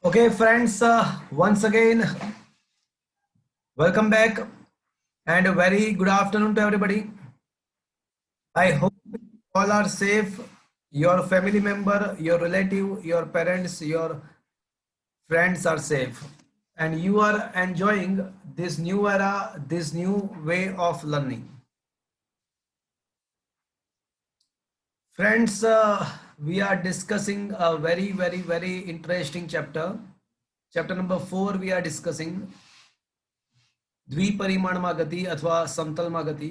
Okay, friends, once again, welcome back and a very good afternoon to everybody. I hope all are safe. Your family member, your relative, your parents, your friends are safe. And you are enjoying this new era, this new way of learning. Friends, we are discussing a very interesting chapter. Chapter number 4, we are discussing દ્વિપરિમાણમાં ગતિ અથવા સમતલમાં ગતિ.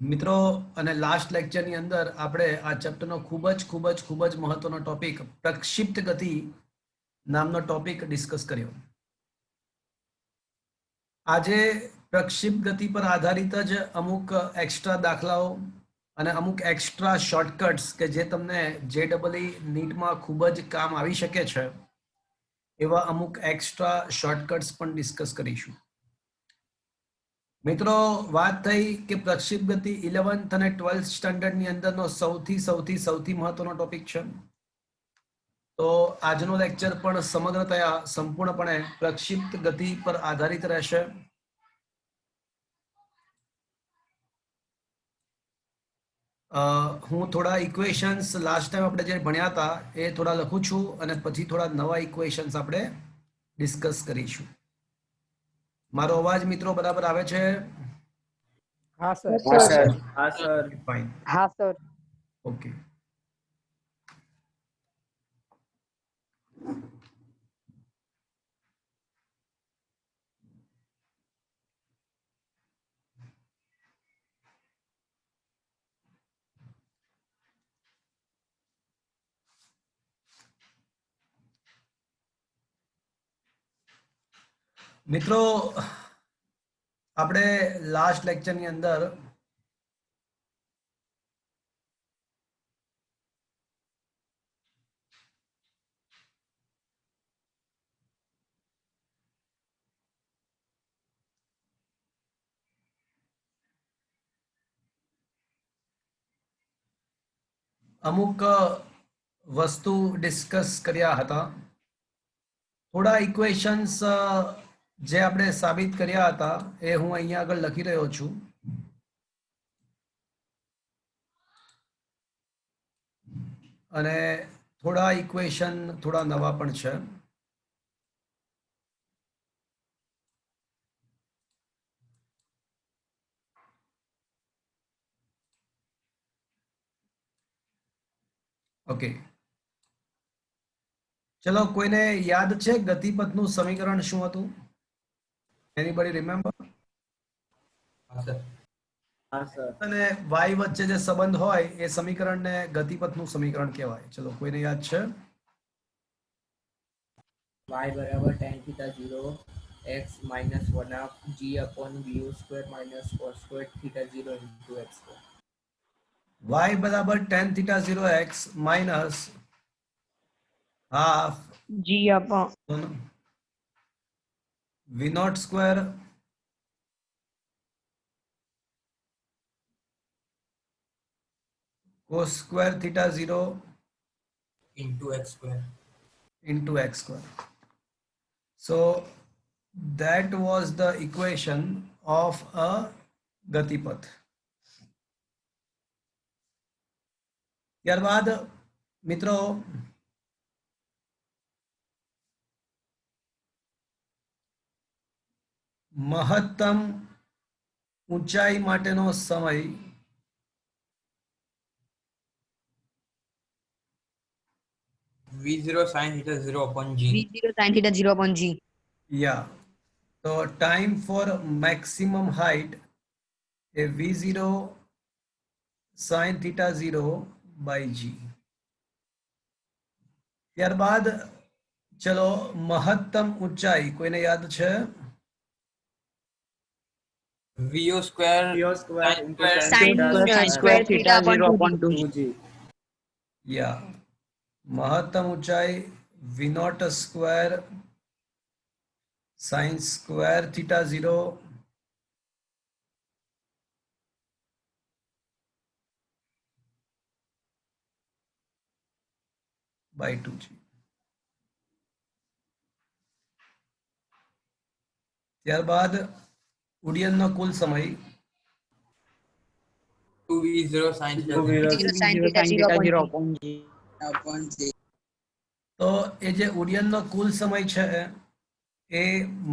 મિત્રો અને last લેક્ચરની અંદર આપણે આ ચેપ્ટરનો ખૂબ જ મહત્વનો ટોપિક પ્રક્ષિપ્ત ગતિ નામનો ટોપિક ડિસ્કસ કર્યો. આજે પ્રક્ષિપ્ત ગતિ પર આધારિત જ અમુક એક્સ્ટ્રા દાખલાઓ અને અમુક એક્સ્ટ્રા શોર્ટકટ્સ કે જે તમને JEE નીટમાં ખૂબ જ કામ આવી શકે છે એવા અમુક એક્સ્ટ્રા શોર્ટકટ્સ પણ ડિસ્કસ કરીશું. મિત્રો વાત થઈ કે પ્રક્ષિપ્ત ગતિ 11th અને 12th સ્ટાન્ડર્ડની અંદરનો સૌથી મહત્વનો ટોપિક છે. તો આજનો લેક્ચર પણ સમગ્રતયા સંપૂર્ણપણે પ્રક્ષિપ્ત ગતિ પર આધારિત રહેશે. હું થોડા ઇક્વેશન્સ લાસ્ટ ટાઈમ આપણે જે ભણ્યા હતા એ થોડા લખું છું અને પછી થોડા નવા ઇક્વેશન્સ આપણે ડિસ્કસ કરીશું. મારો અવાજ મિત્રો બરાબર આવે છે? हाँ सर। हाँ सर। हाँ सर। ફાઇન. हाँ सर। ઓકે. મિત્રો આપણે લાસ્ટ લેક્ચરની અંદર અમુક વસ્તુ ડિસ્કસ કર્યા હતા. થોડા ઇક્વેશન્સ જે આપણે સાબિત કર્યા હતા એ હું અહીંયા આગળ લખી રહ્યો છું. અને થોડા ઇક્વેશન થોડા નવા પણ છે. ઓકે, ચલો કોઈને યાદ છે ગતિપથનું સમીકરણ શું હતું? Anybody remember? हाँ सर। અને y વચ્ચે જે સંબંધ હોય એ સમીકરણને ગતિપથનું સમીકરણ કહેવાય. ચલો કોઈને યાદ છે? y बराबर tan theta 0 x minus 1/2 g upon bu square minus cos square theta 0 into x square. y બરાબર tan theta 0x minus half G upon v naught square cos square theta 0 into x square. into x square. So that was the equation of a gatipath. ત્યારબાદ મિત્રો મહત્તમ ઊંચાઈ માટેનો સમય v0 sin theta 0 upon g. V0 sin theta 0 upon G. Yeah. So time for maximum height a v0 sin theta 0 by g. ત્યારબાદ ચલો મહત્તમ ઊંચાઈ કોઈને યાદ છે? vu square Vo square into Sin square theta upon 2G. 2g. Yeah. મહત્તમ ઊંચાઈ v naught square sin square theta 0 by 2g. ત્યારબાદ ઉડ્ડયનનો કુલ સમય 2v0 sin theta 0 sin theta 0 upon G. તો એ જે ઉડ્ડયનનો કુલ સમય છે એ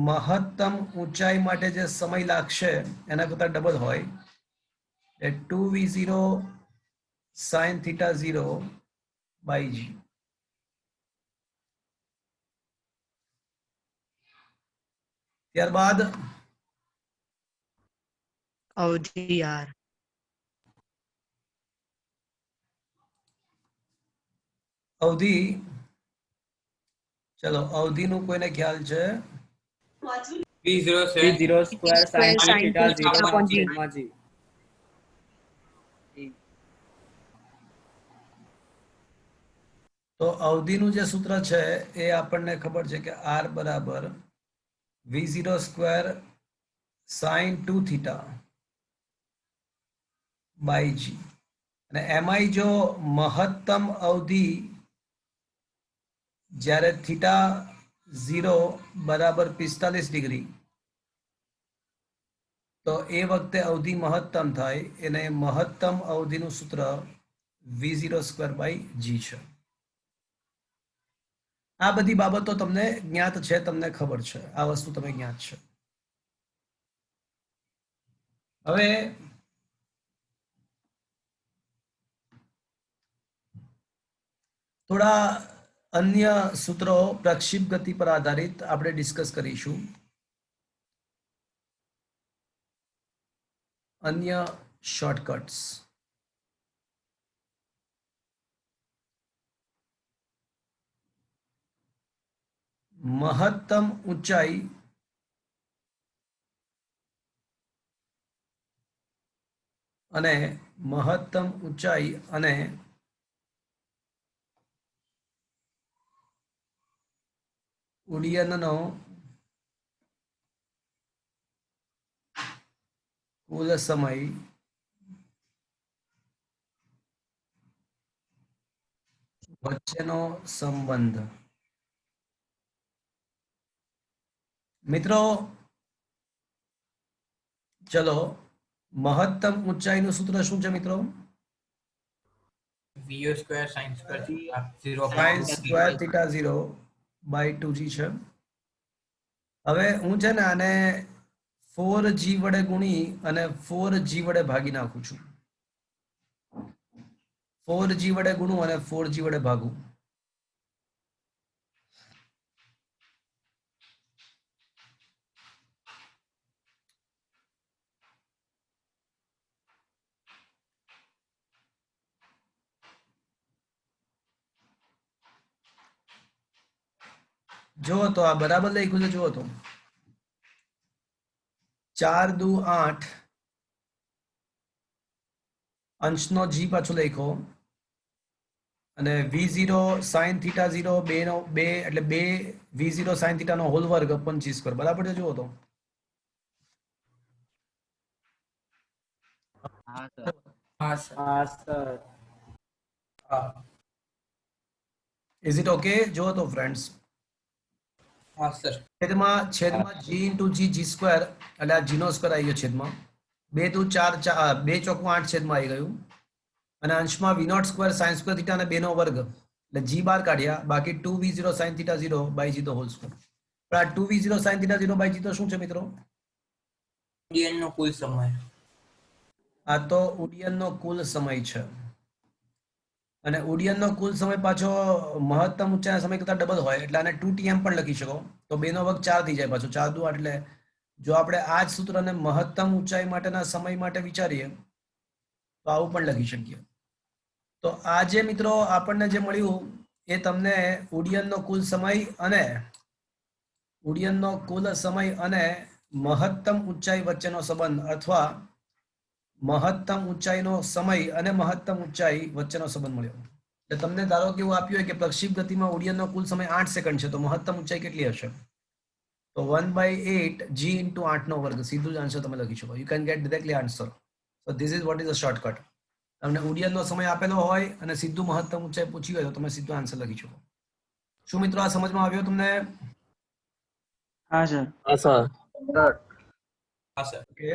મહત્તમ ઊંચાઈ માટે જે સમય લાગશે એના કરતા ડબલ હોય એ 2v0 sin theta 0 by g. ત્યારબાદ અવધિ R. અવધિ, ચલો અવધિનું કોઈને ખ્યાલ છે? v0 V0 square sin theta 0 upon G. તો અવધિનું જે સૂત્ર છે એ આપણને ખબર છે કે r બરાબર v0 square sin 2 theta by g. અને એમાંય જો મહત્તમ અવધિ જ્યારે થીટા 0 બરાબર 45 ડિગ્રી, તો એ વખતે અવધિ મહત્તમ થાય એને મહત્તમ અવધિનું સૂત્ર v0 સ્ક્વેર બાય g છે. આ બધી બાબતો તમને જ્ઞાત છે, તમને ખબર છે, આ વસ્તુ તમને જ્ઞાત છે. હવે થોડા અન્ય સૂત્રો પ્રક્ષિપ્ત ગતિ પર આધારિત આપણે ડિસ્કસ કરીશું. અન્ય શોર્ટકટ્સ. મહત્તમ ઊંચાઈ અને મહત્તમ ઊંચાઈ અને ઉડ્ડયનનો કુલ સમય વચ્ચેનો સંબંધ. મિત્રો ચલો મહત્તમ ઊંચાઈનું સૂત્ર શું છે મિત્રો? vo square sin square theta 0 sin upon square theta 0 by 2g છે. હવે હું છે ને આને 4g વડે ગુણી અને 4g વડે ભાગી નાખું છું. 4g વડે ગુણું અને 4g વડે ભાગું. જો તો આ બરાબર લખ્યું છે, જુઓ તો 4 દુ 8 અંશનો g પાછો લખ્યો અને v0 sin theta 0 2 નો 2 એટલે 2 v0 sin theta નો હોલ વર્ગ upon g સ્ક્વેર બરાબર છે. જુઓ તો हाँ सर ઇઝ ઇટ ઓકે? જુઓ તો ફ્રેન્ડ્સ, हाँ सर છેદમાં g into g સ્ક્વેર એટલે આ g નો સ્ક્વેર આવી ગયો છેદમાં 2 દુ 4 2 ચોકું 8 છેદમાં આવી ગયું અને અંશમાં v0 square sin square theta અને 2 નો વર્ગ એટલે g બાર કાઢ્યા, બાકી 2v0 sin theta 0 by g the whole square. પણ આ 2v0 sin theta 0 by g તો શું છે મિત્રો? ઉડ્ડયનનો કુલ સમય. આ તો ઉડ્ડયનનો કુલ સમય છે અને ઉડ્ડયનનો કુલ સમય પાછો મહત્તમ ઊંચાઈના સમય કરતા ડબલ હોય એટલે આને 2tm પણ લખી શકો. તો 2 નો વર્ગ 4 થઈ જાય પાછો 4 દુ 8 એટલે જો આપણે આ જ સૂત્રને મહત્તમ ઊંચાઈ માટેના સમય માટે વિચારીએ તો આવું પણ લખી શકીએ. તો આ જે મિત્રો આપણને જે મળ્યું એ તમને ઉડ્ડયનનો કુલ સમય અને મહત્તમ ઊંચાઈ વચ્ચેનો સંબંધ અથવા મહત્તમ ઊંચાઈનો સમય અને મહત્તમ ઊંચાઈ વચ્ચેનો સંબંધ મળ્યો. એટલે તમને ધારો કે એવું આપ્યું હોય કે પ્રક્ષિપ્ત ગતિમાં ઉડ્ડયનનો કુલ સમય 8 સેકન્ડ છે, તો મહત્તમ ઊંચાઈ કેટલી હશે? તો 1/8 g into 8 નો વર્ગ. સીધું જ આન્સર તમે લખી શકો. You can get directly answer. So this is what is a shortcut. તમને ઉડ્ડયનનો સમય આપેલો હોય અને સીધું મહત્તમ ઊંચાઈ પૂછી હોય તો તમે સીધું આન્સર લખી શકો. શું મિત્રો આ સમજમાં આવ્યો તમને? हाँ सर. સર हाँ सर ઓકે,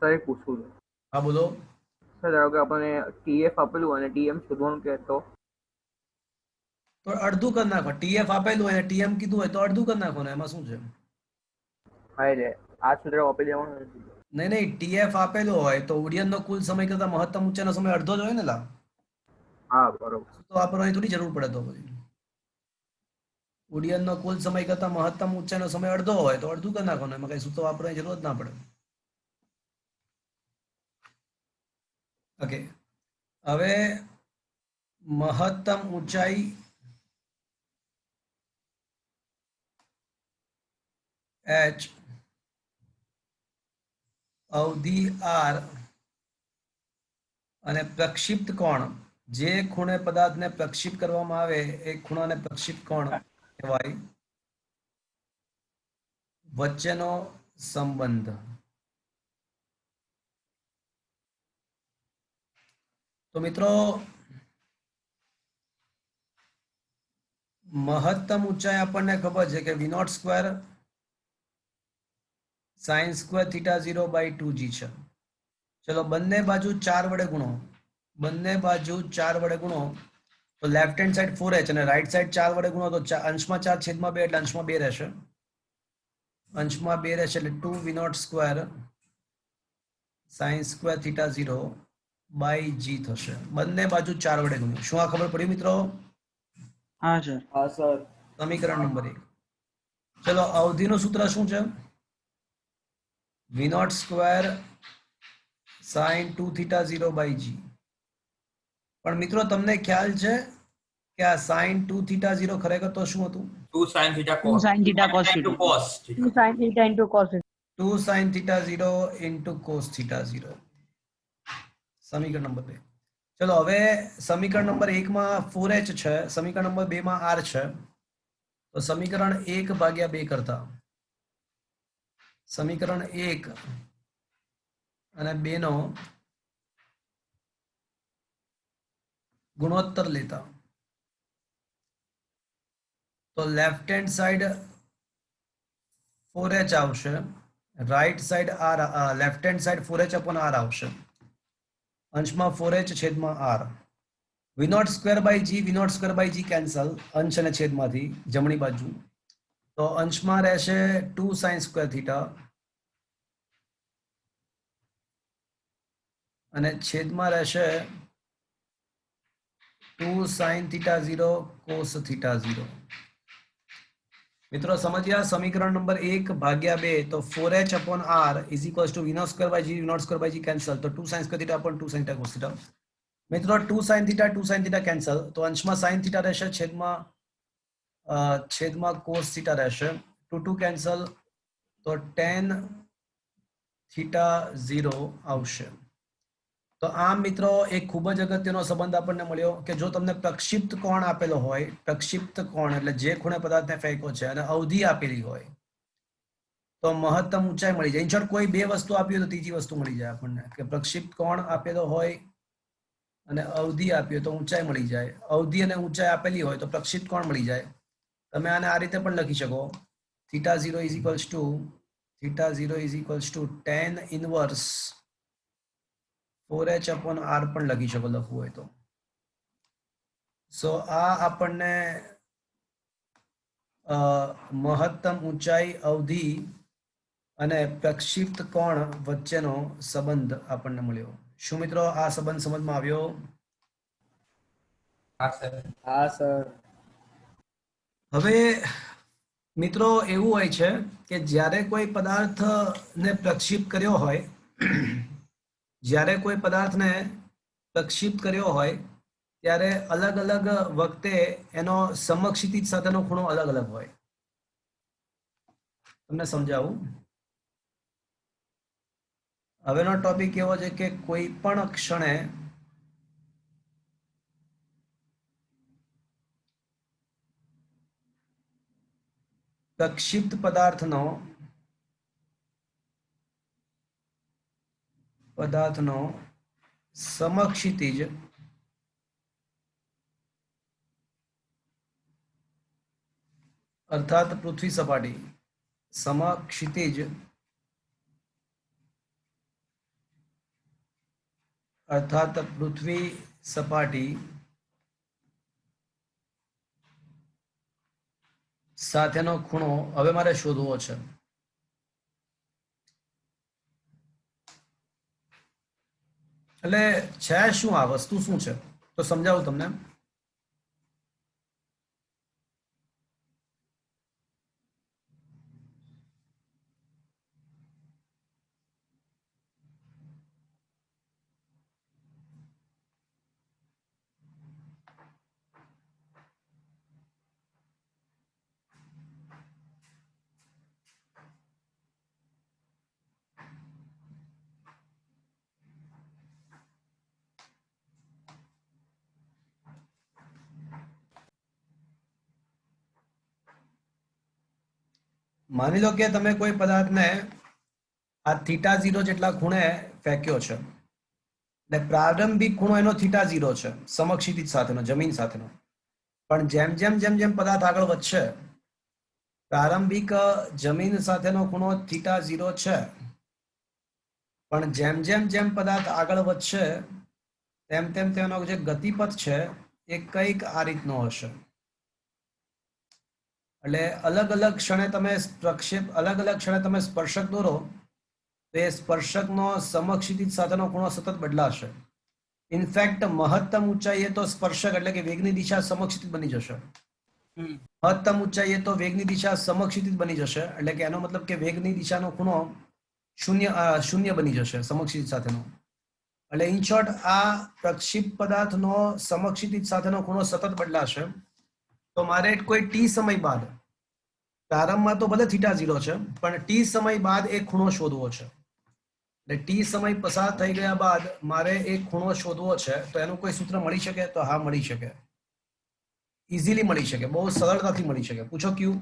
સર એક પૂછવું છે હા બોલો. સર ધારો કે આપણને ટીએફ આપેલું અને ટીએમ શોધવાનું કહે તો તો અડધું કરી નાખો. ટીએફ આપેલું હોય ટીએમ કીધું હોય તો અડધું કરી નાખો ને, એમાં શું છે? હા રે આ સૂત્ર વાપરી દેવાનું નથી. નહીં નહીં, ટીએફ આપેલું હોય તો ઉડ્ડયનનો કુલ સમય કરતા મહત્તમ ઊંચાઈનો સમય અડધો જ હોય ને લા. હા બરોબર. તો વાપરવાની થોડી જરૂર પડે તો પછી. ઉડ્ડયનનો કુલ સમય કરતા મહત્તમ ઊંચાઈનો સમય અડધો હોય તો અડધું કરી નાખો ને, એમાં કઈ સૂત્ર વાપરવાની જરૂર જ ના પડે. ઓકે, હવે મહત્તમ ઊંચાઈ h, અવધિ r અને પ્રક્ષિપ્ત કોણ, જે ખૂણે પદાર્થને પ્રક્ષિપ્ત કરવામાં આવે એ ખૂણાને પ્રક્ષિપ્ત કોણ કહેવાય. વચ્ચેનો સંબંધ. તો મિત્રો મહત્તમ ઊંચાઈ આપણને ખબર છે કે v0 square sin square theta 0 by 2g છે. ચલો બંને બાજુ 4 વડે ગુણો, બંને બાજુ 4 વડે ગુણો તો લેફ્ટ હેન્ડ સાઈડ 4h અને રાઈટ સાઈડ 4 વડે ગુણો તો અંશમાં 4 છેદમાં 2 એટલે અંશમાં 2 રહેશે. અંશમાં 2 રહેશે એટલે 2v0 square sin square theta 0 by g થશે. બંને બાજુ 4 વડે ગુણ્યું. શું આ ખબર પડી મિત્રો? हाँ सर. હા સર. સમીકરણ નંબર 1. ચલો અવધિનું સૂત્ર શું છે? v0 square sin 2 theta 0 by g. પણ મિત્રો તમને ખ્યાલ છે કે આ sin 2 થીટા 0 ખરેખર તો શું હતું? 2 sin theta 2 cos sin theta cos into theta. cos theta. 2 sin theta into cos theta. 2 sin theta 0 into cos theta 0. સમીકરણ નંબર 2. ચલો હવે સમીકરણ નંબર 1 માં 4h છે, સમીકરણ નંબર 2 માં r છે. તો સમીકરણ 1 ભાગ્યા 2 કરતા સમીકરણ 1 અને 2 નો ગુણોત્તર લેતા તો લેફ્ટ હેન્ડ સાઈડ 4h આવશે, right side r, left hand side 4h upon r આવશે. અંશમાં 4h છેદમાં r. v0 square by g, v0 square by g cancel, અંશ અને છેદમાંથી જમણી બાજુ. તો અંશમાં રહેશે 2 sin સ્ક્વેર થીટા અને છેદમાં રહેશે 2 sin theta 0 cos theta 0. મિત્રો સમજ્યા? સમીકરણ નંબર 1 ભાગ્યા 2 તો 4h upon r is equals to v0 square by g, v0 square by g cancel તો 2 sin square theta upon 2 sin theta cos theta. મિત્રો 2 sin theta cancel તો અંશમાં sin theta રહેશે, છેદમાં cos theta રહેશે. 2 2 cancel તો tan theta 0 આવશે. તો આમ મિત્રો એક ખૂબ જ અગત્યનો સંબંધ આપણને મળ્યો કે જો તમને પ્રક્ષિપ્ત કોણ આપેલો હોય, પ્રક્ષિપ્ત કોણ એટલે જે ખૂણે પદાર્થને ફેંકો છે અને અવધિ આપેલી હોય તો મહત્તમ ઊંચાઈ મળી જાય. ઇનશોર્ટ કોઈ બે વસ્તુ આપી હોય તો ત્રીજી વસ્તુ મળી જાય આપણને, કે પ્રક્ષિપ્ત કોણ આપેલો હોય અને અવધિ આપી હોય તો ઊંચાઈ મળી જાય. અવધિ અને ઊંચાઈ આપેલી હોય તો પ્રક્ષિપ્ત કોણ મળી જાય. તમે આને આ રીતે પણ લખી શકો, theta 0 is equals to tan inverse 4h upon r પણ લખી શકો લખવું હોય તો. સો આ આપણને મહત્તમ ઊંચાઈ, અવધિ અને પ્રક્ષિપ્ત કોણ વચ્ચેનો સંબંધ આપણને મળ્યો. શું મિત્રો આ સંબંધ સમજમાં આવ્યો? हाँ सर. હા સર. હવે મિત્રો એવું હોય છે કે જ્યારે કોઈ પદાર્થને પ્રક્ષિપ્ત કર્યો હોય, જ્યારે કોઈ પદાર્થને પ્રક્ષિપ્ત કર્યો હોય ત્યારે અલગ અલગ વખતે એનો સમક્ષિતિજ સાથેનો ખૂણો અલગ અલગ હોય. તમને સમજાવું. હવેનો ટોપિક એવો છે કે કોઈ પણ ક્ષણે પ્રક્ષિપ્ત પદાર્થનો સમક્ષિતિજ અર્થાત પૃથ્વી સપાટી સમક્ષિતિજ અર્થાત પૃથ્વી સપાટી સાથેનો ખૂણો હવે મારે શોધવો છે. એટલે છે શું આ વસ્તુ શું છે તો સમજાવું તમને. માની લો કે તમે કોઈ પદાર્થને આ θ0 જેટલા ખૂણે ફેંક્યો છે ને પ્રારંભિક ખૂણો એનો θ0 છે સમક્ષિતિજ સાથેનો, જમીન સાથેનો. પણ જેમ જેમ જેમ જેમ પદાર્થ આગળ વધશે, પ્રારંભિક જમીન સાથેનો ખૂણો θ0 છે, પણ જેમ જેમ જેમ પદાર્થ આગળ વધશે તેમ તેમ તેનો જે ગતિપથ છે એ કંઈક આ રીતનો હશે. એટલે અલગ અલગ ક્ષણે તમે સ્પર્શક દોરો તો એ સ્પર્શકનો સમક્ષિતિજ સાથેનો ખૂણો સતત બદલાશે. ઇનફેક્ટ મહત્તમ ઊંચાઈએ તો સ્પર્શક એટલે કે વેગની દિશા સમક્ષિતિજ બની જશે. મહત્તમ ઊંચાઈએ તો વેગની દિશા સમક્ષિતિજ બની જશે, એટલે કે એનો મતલબ કે વેગની દિશાનો ખૂણો શૂન્ય બની જશે સમક્ષિતિજ સાથેનો. એટલે ઇન શોર્ટ આ પ્રક્ષિપ્ત પદાર્થનો સમક્ષિતિજ સાથેનો ખૂણો સતત બદલાશે. તો મારે કોઈ ટી સમય બાદ, પ્રારંભમાં તો ભલે θ0 છે, પણ ટી સમય બાદ એક ખૂણો શોધવો છે. એટલે ટી સમય પસાર થઈ ગયા બાદ મારે એક ખૂણો શોધવો છે. તો એનું કોઈ સૂત્ર મળી શકે? તો હા, મળી શકે, ઇઝીલી મળી શકે, બહુ સરળતાથી મળી શકે. પૂછો ક્યુ?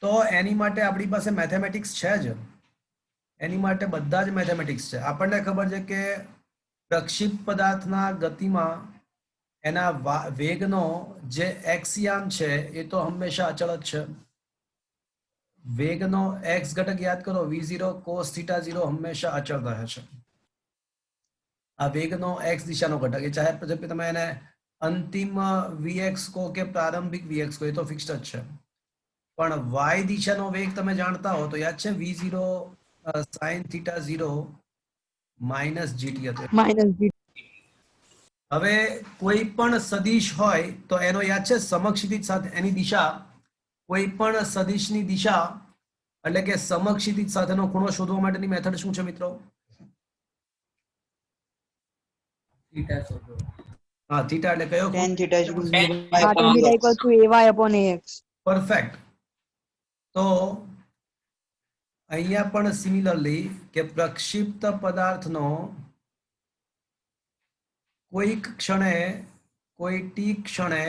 તો એની માટે આપણી પાસે મેથેમેટિક્સ છે જ. એની માટે બધા જ મેથેમેટિક્સ છે. આપણને ખબર છે કે પ્રક્ષિપ્ત પદાર્થના ગતિમાં એના વેગનો જે એક્સયામ છે એ તો હંમેશા અચળ જ છે. વેગનો એક્સ ઘટક યાદ કરો, v0 cos θ0 હંમેશા અચળ રહે છે. આ વેગનો એક્સ દિશાનો ઘટક, એ ચાહે પછી તમે એને અંતિમ vx કહો કે પ્રારંભિક vx કહો, એ તો ફિક્સ્ડ જ છે. પણ y દિશાનો વેગ તમે જાણતા હો તો યાદ છે v0 sin θ0 માઇનસ gt હતો. હવે કોઈ પણ સદિશ હોય તો એનો યાદ છે સમક્ષિતિજ સાથે એની દિશા, કોઈ પણ સદિશની દિશા એટલે કે સમક્ષિતિજ સાથેનો ખૂણો શોધવા માટેની મેથડ શું છે મિત્રો? હા, થીટા એટલે કયો? tan theta is equal to Tan y upon theta equals to ay upon ax. Perfect. તો અહીંયા પણ સિમિલરલી કે પ્રક્ષિપ્ત પદાર્થનો કોઈક ક્ષણે, કોઈ ટી ક્ષણે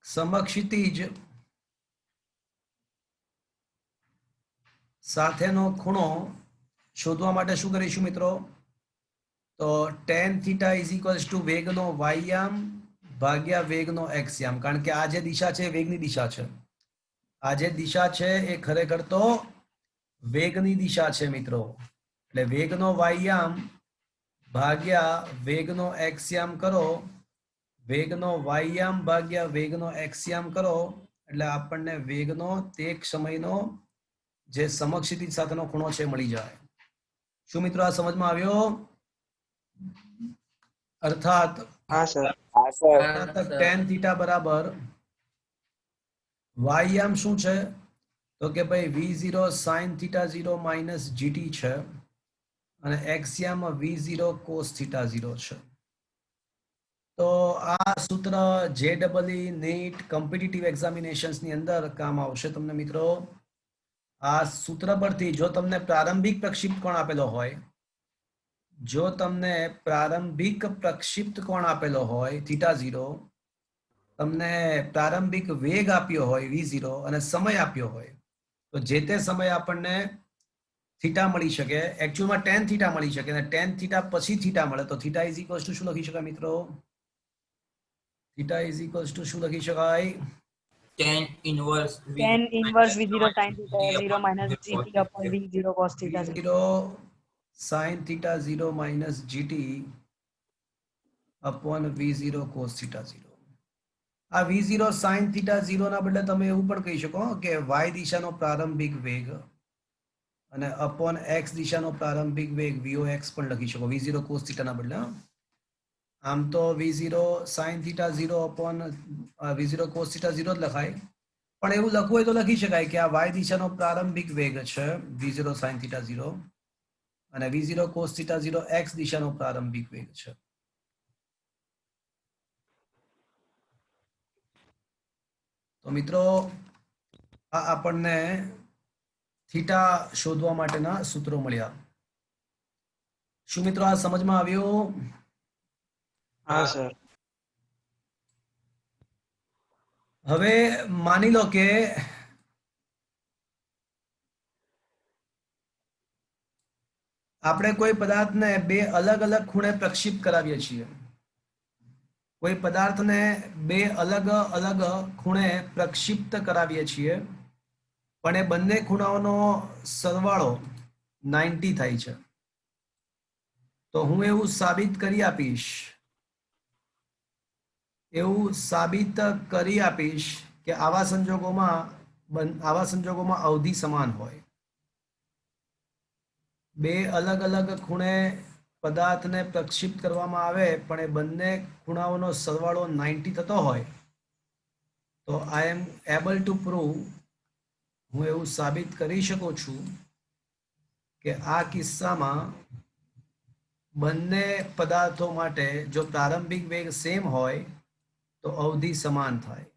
સમક્ષિતિજ સાથેનો ખૂણો શોધવા માટે શું કરીશું મિત્રો? તો tan θ ઇઝ ઇક્વલ્સ ટુ વેગનો વાયયામ ભાગ્યા વેગનો એક્સયામ. કારણ કે આ જે દિશા છે વેગની દિશા છે. આ જે દિશા છે એ ખરેખર તો વેગની દિશા છે મિત્રો. એટલે વેગનો વાયયામ ભાગ્યા વેગનો એક્સયામ કરો, વેગનો વાયયામ ભાગ્યા વેગનો એક્સયામ કરો એટલે આપણને વેગનો તે સમયનો જે સમક્ષિતિજ સાથેનો ખૂણો છે મળી જાય. શું મિત્રો આ સમજમાં આવ્યો? અર્થાત tan θ બરાબર વાયયામ શું છે તો કે ભાઈ v0 sin θ0 માઇનસ gt છે અને એક્સયામ v0 cos θ0 છે. તો આ સૂત્ર JEE નીટ કોમ્પિટિટિવ એક્ઝામિનેશન્સ ની અંદર કામ આવશે તમને મિત્રો. આ સૂત્ર પરથી જો તમને પ્રારંભિક પ્રક્ષિપ્ત કોણ આપેલો હોય, જો તમને પ્રારંભિક પ્રક્ષિપ્ત કોણ આપેલો હોય θ0, તમને પ્રારંભિક વેગ આપ્યો હોય v0 અને સમય આપ્યો હોય, તો જે તે સમય આપણને થીટા મળી શકે, એકચ્યુઅલમાં ટેન થીટા મળી શકે અને ટેન થીટા પછી થીટા મળે તો થીટા ઇઝ ઇક્વલ્સ ટુ શું લખી શકાય મિત્રો? થીટા ઇઝ ઇક્વલ્સ ટુ શું લખી શકાય? tan inverse v tan inverse v0 sin theta g 0 upon minus v0 gt cos upon v0 cos theta 0. v0 sin theta 0 minus gt upon v0 cos theta 0. આ v0 sin theta 0 ના બદલે તમે એવું પણ કહી શકો કે y દિશાનો પ્રારંભિક વેગ અને અપોન x દિશાનો પ્રારંભિક વેગ vox પણ લખી શકો v0 cos theta ના બદલે. આમ તો v0 sin theta 0 upon v0 cos theta 0 જ લખાય, પણ એવું લખવું હોય તો લખી શકાય કે આ y દિશાનો પ્રારંભિક વેગ છે v0 sin theta 0 અને v0 cos theta 0 x દિશાનો પ્રારંભિક વેગ છે. તો મિત્રો આ આપણને થીટા શોધવા માટેના સૂત્રો મળ્યા. શું મિત્રો આ સમજમાં આવ્યું? हाँ सर। હવે માની લો કે આપણે કોઈ પદાર્થને બે અલગ અલગ ખૂણે પ્રક્ષિપ્ત કરાવીએ છીએ. કોઈ પદાર્થને બે અલગ અલગ ખૂણે પ્રક્ષિપ્ત કરાવીએ છીએ પણ એ બંને ખૂણાઓનો સરવાળો 90 થાય છે. તો હું એવું સાબિત કરી આપીશ કે આવા સંજોગોમાં અવધિ સમાન હોય. બે અલગ અલગ ખૂણે પદાર્થને પ્રક્ષિપ્ત કરવામાં આવે પણ એ બંને ખૂણાઓનો સરવાળો 90 થતો હોય તો આઈ એમ એબલ ટુ પ્રૂવ, હું એવું સાબિત કરી શકું છું કે આ કિસ્સામાં બંને પદાર્થો માટે જો પ્રારંભિક વેગ સેમ હોય તો અવધિ સમાન થાય.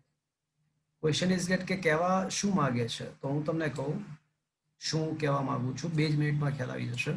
ક્વેશ્ચન ઇઝ ગેટ કે કહેવા શું માંગે છે? તો હું તમને કહું શું કહેવા માંગુ છું, 2 જ મિનિટમાં ખ્યાલ આવી જશે.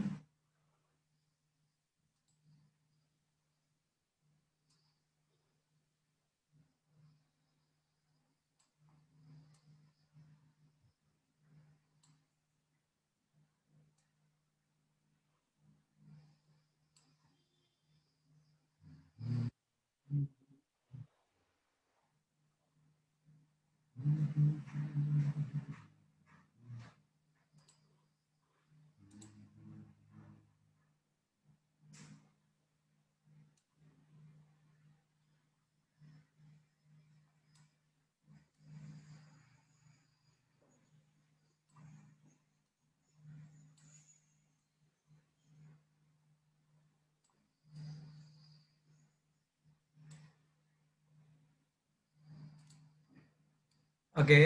Okay,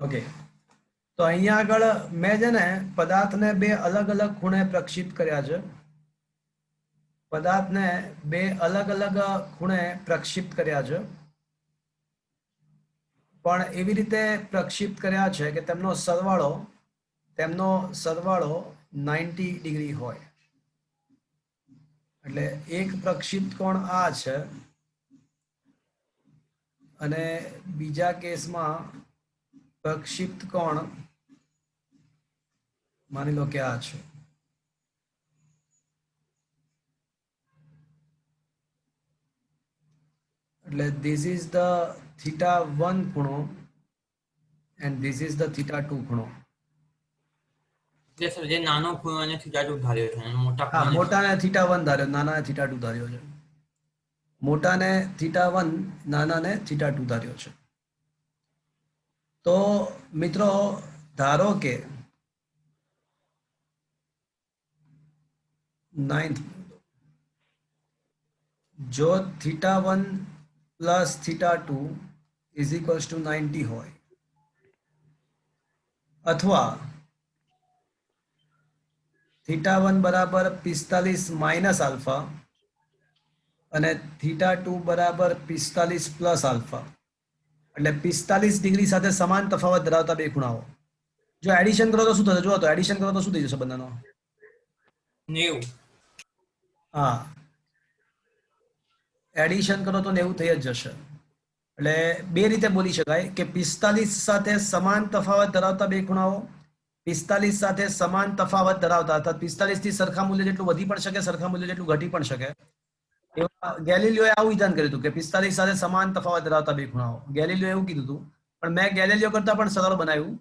okay. તો અહીંયા આગળ મેં છે ને પદાર્થને બે અલગ અલગ ખૂણે પ્રક્ષિપ્ત કર્યા છે. પદાર્થને બે અલગ અલગ ખૂણે પ્રક્ષિપ્ત કર્યા છે પણ એવી રીતે પ્રક્ષિપ્ત કર્યા છે કે તેમનો સરવાળો 90 ડિગ્રી હોય. એટલે એક પ્રક્ષિપ્ત કોણ આ છે અને બીજા કેસમાં પ્રક્ષિપ્ત કોણ માની લો કે આ છે. એટલે this is the θ1 ખૂણો and this is the θ2 ખૂણો. એટલે સર જે નાનો ખૂણો અને થીટા 2 ધાર્યો છે અને મોટા હા, ખૂણાને મોટાને θ1 ધાર્યો, નાનાને θ2 ધાર્યો છે. મોટાને θ1, નાનાને θ2 ધાર્યો છે. તો મિત્રો ધારો કે 9th જો θ1 પ્લસ θ2 ઇઝ ઇક્વલ્સ ટુ 90 હોય અથવા θ1 બરાબર 45 માઇનસ આલ્ફા અને θ2 બરાબર 45 પ્લસ આલ્ફા એટલે 45 ડિગ્રી સાથે સમાન તફાવત ધરાવતા બે ખૂણાઓ જો એડિશન કરો તો શું થશે? જો તો એડિશન કરો તો શું થઈ જશે બંનેનો? 90. હા, એડિશન કરો તો 90 થઈ જ જશે. એટલે બે રીતે બોલી શકાય કે 45 સાથે સમાન તફાવત ધરાવતા બે ખૂણાઓ 45 સાથે સમાન તફાવત ધરાવતા અર્થાત 45 થી સરખા મૂલ્ય જેટલું વધી પણ શકે, સરખા મૂલ્ય જેટલું ઘટી પણ શકે. એવા ગેલિલિયોએ આવું વિધાન કર્યું હતું કે 45 સાથે સમાન તફાવત ધરાવતા બે ખૂણાઓ. ગેલિલિયો એવું કીધું હતું, પણ મેં ગેલિલિયો કરતા પણ સરળ બનાવ્યું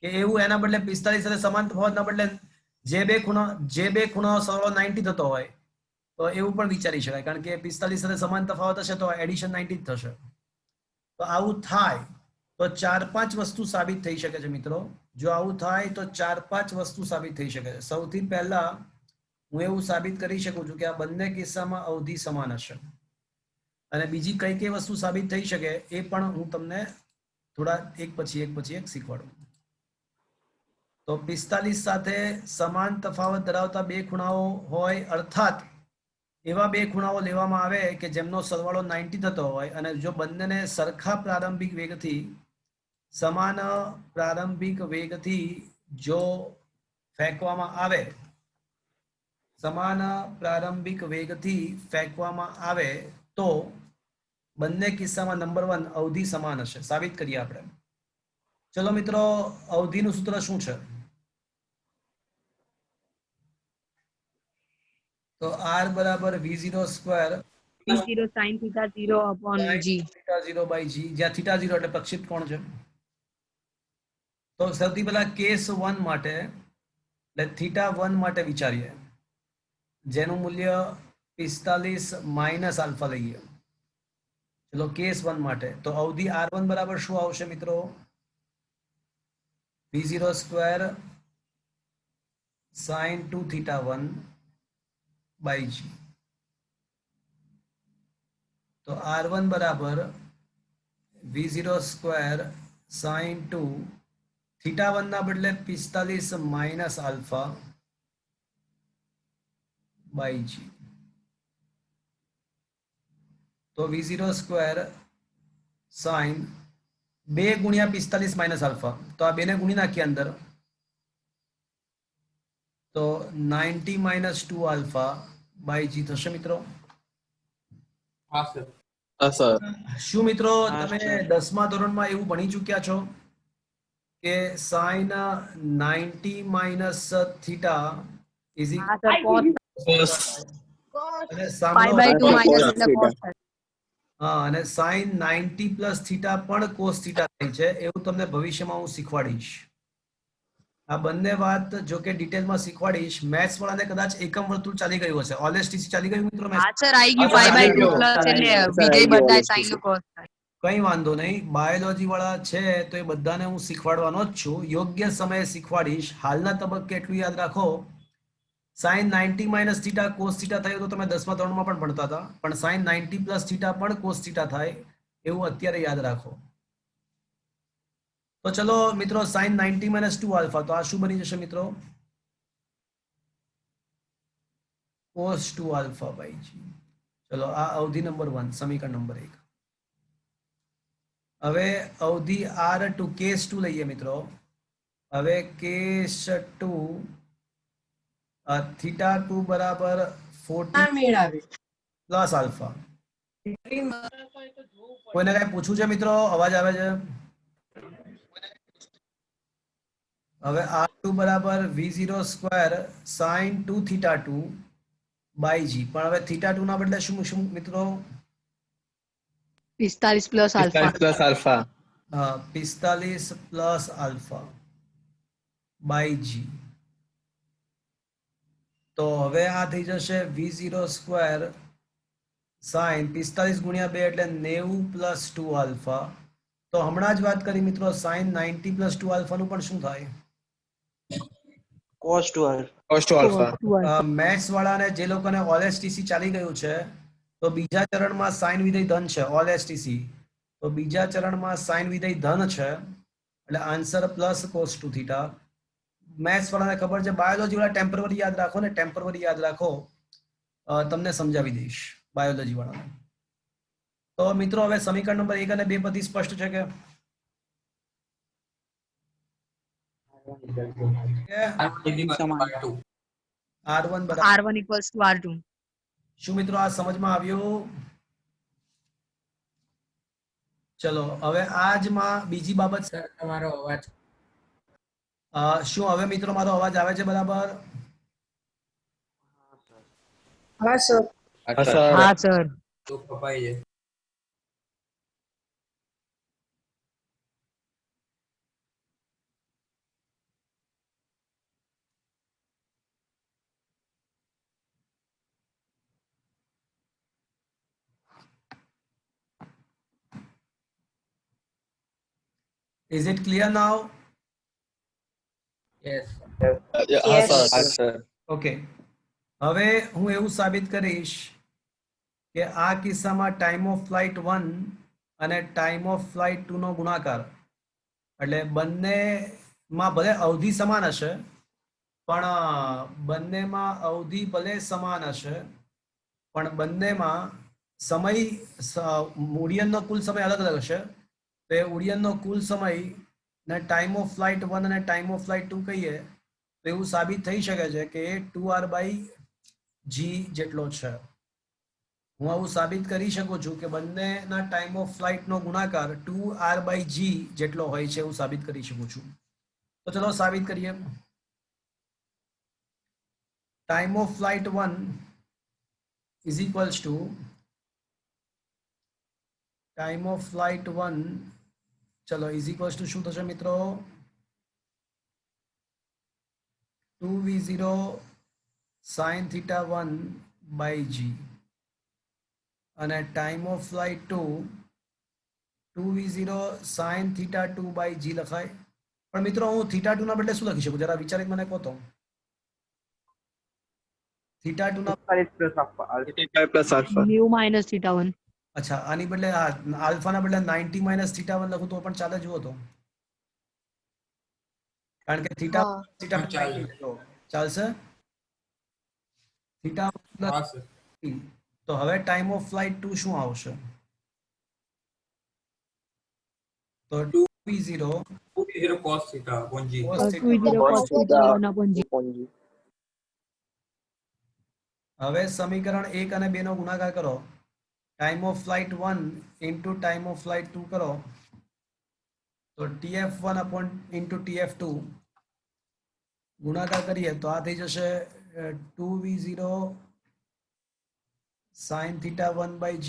કે એવું એના બદલે 45 સાથે સમાન તફાવતના બદલે જે બે ખૂણાઓ સરવાળો 90 થતો હોય તો એવું પણ વિચારી શકાય, કારણ કે 45 સાથે સમાન તફાવત હશે તો એડિશન 90 જ થશે. તો આવું થાય તો 4-5 વસ્તુ સાબિત થઈ શકે છે મિત્રો. જો આવું થાય તો 4-5 વસ્તુ સાબિત થઈ શકે છે. સૌથી પહેલા હું એવું સાબિત કરી શકું છું કે આ બંને કિસ્સામાં અવધિ સમાન હશે. અને બીજી કઈ કઈ વસ્તુ સાબિત થઈ શકે એ પણ હું તમને થોડા એક પછી એક શીખવાડું. તો 45 સાથે સમાન તફાવત ધરાવતા બે ખૂણાઓ હોય અર્થાત એવા બે ખૂણાઓ લેવામાં આવે કે જેમનો સરવાળો 90 થતો હોય અને જો બંનેને સરખા પ્રારંભિક વેગથી સમાન પ્રારંભિક વેગથી જો ફેંકવામાં આવે, સમાન પ્રારંભિક વેગથી ફેંકવામાં આવે તો બંને કિસ્સામાં નંબર 1 અવધિ સમાન હશે. સાબિત કરીએ આપણે. ચલો મિત્રો, અવધિનું સૂત્ર શું છે? તો r બરાબર v0 square V0 sin theta 0 upon G. θ0 by g, જ્યાં θ0 એટલે પ્રક્ષેપ કોણ છે. તો સૌથી પહેલા કેસ 1 માટે એટલે θ1 માટે વિચારીએ, જેનું મૂલ્ય 45 માઇનસ આલ્ફા લઈએ. ચલો કેસ 1 માટે તો અવધિ r1 બરાબર શું આવશે મિત્રો? v0 square sin 2θ1 by g. તો r1 બરાબર v0 સ્ક્વેર sin 2 θ1 ના બદલે 45 માઇનસ આલ્ફા બાય g. તો v0 સ્ક્વેર sin 2 ગુણ્યા 45 માઇનસ આલ્ફા, તો આ બેને ગુણી નાખીએ અંદર તો 90 માઇનસ 2 આલ્ફા બાય g થશે મિત્રો. હા સર. શું મિત્રો હા, તમે સર. 10મા ધોરણમાં એવું ભણી ચૂક્યા છો કે sin 90 માઇનસ થીટા ઇઝ હા સર, cos અને pi સાંભળો, by 2 minus એટલે cos થાય. હા, અને sin 90 પ્લસ થીટા પણ cos થીટા થાય છે. એવું તમને ભવિષ્યમાં હું શીખવાડીશ. આ બંને વાત જો કે ડિટેલમાં શીખવાડીશ. મેથ્સ વાળાને કદાચ એકમ વર્તુળ ચાલી ગયું હશે. ઓલેસ્ટીસી ચાલી ગયું મિત્રો? હા સર, આવી ગયું pi by 2 plus એટલે વિધેય બદલાય sin નું cos થાય. કઈ વાંધો નહીં, બાયોલોજી વાળા છે તો એ બધાને હું શીખવાડવાનો જ છું. યોગ્ય સમયે શીખવાડીશ. હાલના તબક્કે એટલું યાદ રાખો, sin 90 minus theta cos theta થયું તો તમે 10મા ધોરણમાં પણ ભણતા હતા, પણ sin 90 પ્લસ થીટા પણ cos થીટા થાય એવું અત્યારે યાદ રાખો. તો ચલો મિત્રો, sin 90 માઇનસ 2 આલ્ફા, તો આ શું બની જશે મિત્રો? cos 2 alpha by g. ચલો આ અવધિ નંબર 1, સમીકરણ નંબર 1. હવે અવધિ r2 કેસ 2 લઈએ મિત્રો. હવે કેસ 2 θ2 બરાબર 40 પ્લસ આલ્ફા. કોઈને કઈ પૂછવું છે મિત્રો? અવાજ આવે છે? હવે r2 બરાબર v0 square sin 2θ2 by g. પણ હવે θ2 ના બદલે શું મિત્રો? 45 plus alpha. 45 plus alpha by g. તો હવે આ થઈ જશે v0 સ્ક્વેર sin 45 ગુણ્યા 2 એટલે 90 પ્લસ 2 આલ્ફા. તો હમણાં જ વાત કરી મિત્રો, sin 90 પ્લસ 2 આલ્ફા નું પણ શું થાય? cos 2 alpha. cos to alpha. Maths વાળાને જે લોકોને ઓલ એસટીસી ચાલી ગયું છે તો બીજા ચરણમાં સાઇન વિધેય ધન છે ઓલ એસટીસી, તો બીજા ચરણમાં સાઇન વિધેય ધન છે એટલે answer plus cos two theta. Maths વાળાને ખબર છે, બાયોલોજી વાળા ટેમ્પરરી યાદ રાખો ને, ટેમ્પરરી યાદ રાખો, તમને સમજાવી દઈશ બાયોલોજી વાળાને. તો મિત્રો હવે સમીકરણ નંબર 1 અને 2 પરથી સ્પષ્ટ છે કે R1 બરાબર R1 equals to R2. શું મિત્રો આ સમજમાં આવ્યું? ચલો હવે આજમાં બીજી બાબત, સર તમારો અવાજ શું હવે મિત્રો મારો અવાજ આવે છે બરાબર? હા, sir. હા સર. તો કપાઈ જાય. Is it clear now? Yes Yes, sir. Okay, હવે હું એવું સાબિત કરીશ કે આ કિસ્સામાં ટાઈમ ઓફ ફ્લાઇટ 1 અને ટાઈમ ઓફ ફ્લાઇટ 2 નો ગુણાકાર, એટલે બંનેમાં ભલે અવધિ સમાન હશે પણ બંનેમાં અવધિ ભલે સમાન હશે પણ બંનેમાં સમય ઉડ્ડયનનો કુલ સમય અલગ અલગ હશે. તો એ ઉડ્ડયનનો કુલ સમય ને ટાઈમ ઓફ ફ્લાઇટ 1 અને ટાઈમ ઓફ ફ્લાઇટ 2 કહીએ તો એવું સાબિત થઈ શકે છે કે એ 2r/g જેટલો છે. હું આવું સાબિત કરી શકું છું કે બંનેના ટાઈમ ઓફ ફ્લાઇટનો ગુણાકાર 2r/g જેટલો હોય છે, એવું સાબિત કરી શકું છું. તો ચલો સાબિત કરીએ. Time of flight 1 is equals to time of flight 1, ચલો ઇઝ ઇક્વલ્સ ટુ શું થશે મિત્રો? 2v0 sin theta 1/g અને time of flight 2 2v0 sin theta 2/g લખાય. પણ મિત્રો હું થીટા 2 ના બદલે શું લખી શકું? જરા વિચારી મને કહો તો. થીટા 2 ના, 85 plus alpha. Mu minus theta 1. અચ્છા આની બદલે આલ્ફાના બદલે 90 માઇનસ થીટા 1 લખું તો પણ ચાલે, જુઓ તો. કારણ કે થીટા થીટા ચાલે. ચાલશે. થીટા હા સર. તો હવે ટાઈમ ઓફ ફ્લાઇટ 2 શું આવશે? તો 2v0 0 cos theta 1g. cos 2 theta. zero cos theta 1 upon g. હવે સમીકરણ 1 અને 2 નો ગુણાકાર કરો. Time of flight 1 into time of flight 2 કરો તો tf1 અપોન ઇન્ટુ tf2 ગુણાકાર કરીએ તો આ થઈ જશે 2v0 sin theta 1/g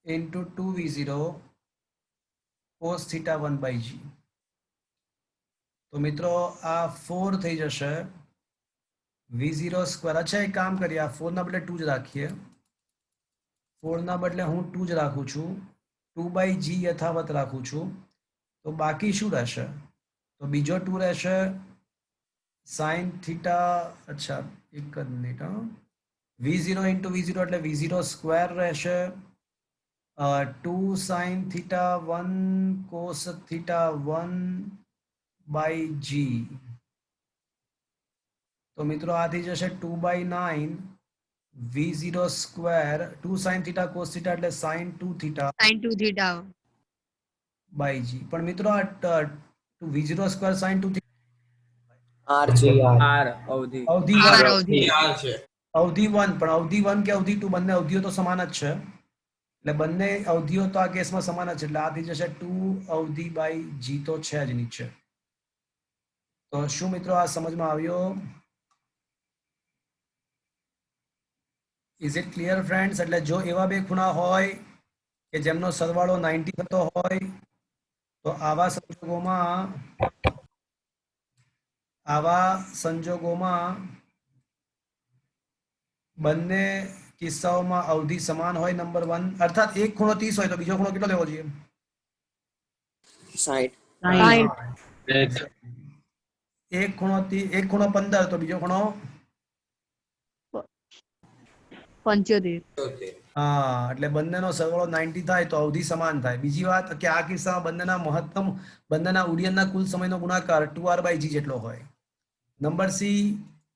into 2v0 cos theta 1/g. તો મિત્રો આ 4 થઈ જશે v0 સ્ક્વેર. અચ્છા એક કામ કરીએ, આ 4 ના બદલે 2 જ રાખીએ. 4 ના બદલે હું 2 જ રાખું છું, 2/g યથાવત રાખું છું. તો બાકી શું રહેશે? તો બીજો 2 રહેશે sin થીટા, અચ્છા એક જ મિનિટ, v0 ઇન્ટુ v0 એટલે v0 સ્ક્વેર રહેશે, 2 sin theta 1 cos theta 1/g. તો મિત્રો આ થઈ જશે 2/9 v0 square, 2 sin theta cos theta એટલે sin 2 theta Sin 2 theta. by g. પણ મિત્રો આ v0 square sin 2 theta R અવધિ અવધિ R 1, અવધિ. આ છે. અવધિ 1, પણ અવધિ 1 કે અવધિ 2 બંને અવધિઓ તો સમાન જ છે, એટલે બંને અવધિઓ તો આ કેસમાં સમાન જ છે, એટલે આ થઈ જશે 2 અવધિ બાય g તો છે જ નીચે. તો શું મિત્રો આ સમજમાં આવ્યો? Is it clear friends? એટલે જો એવા બે ખૂણા હોય કે જેમનો સરવાળો 90 થતો હોય તો આવા સંજોગોમાં બંને કિસ્સાઓમાં અવધિ સમાન હોય, નંબર 1, અર્થાત એક ખૂણો 30 હોય તો બીજો ખૂણો કેટલો લેવો જોઈએ? 60. એક ખૂણો 15 તો બીજો ખૂણો 75. હા, એટલે બંનેનો સરવાળો 90 થાય તો અવધિ સમાન થાય. બીજી વાત કે આ કિસ્સામાં બંનેના ઉડ્ડયનના કુલ સમયનો ગુણાકાર 2r/g જેટલો હોય. નંબર સી,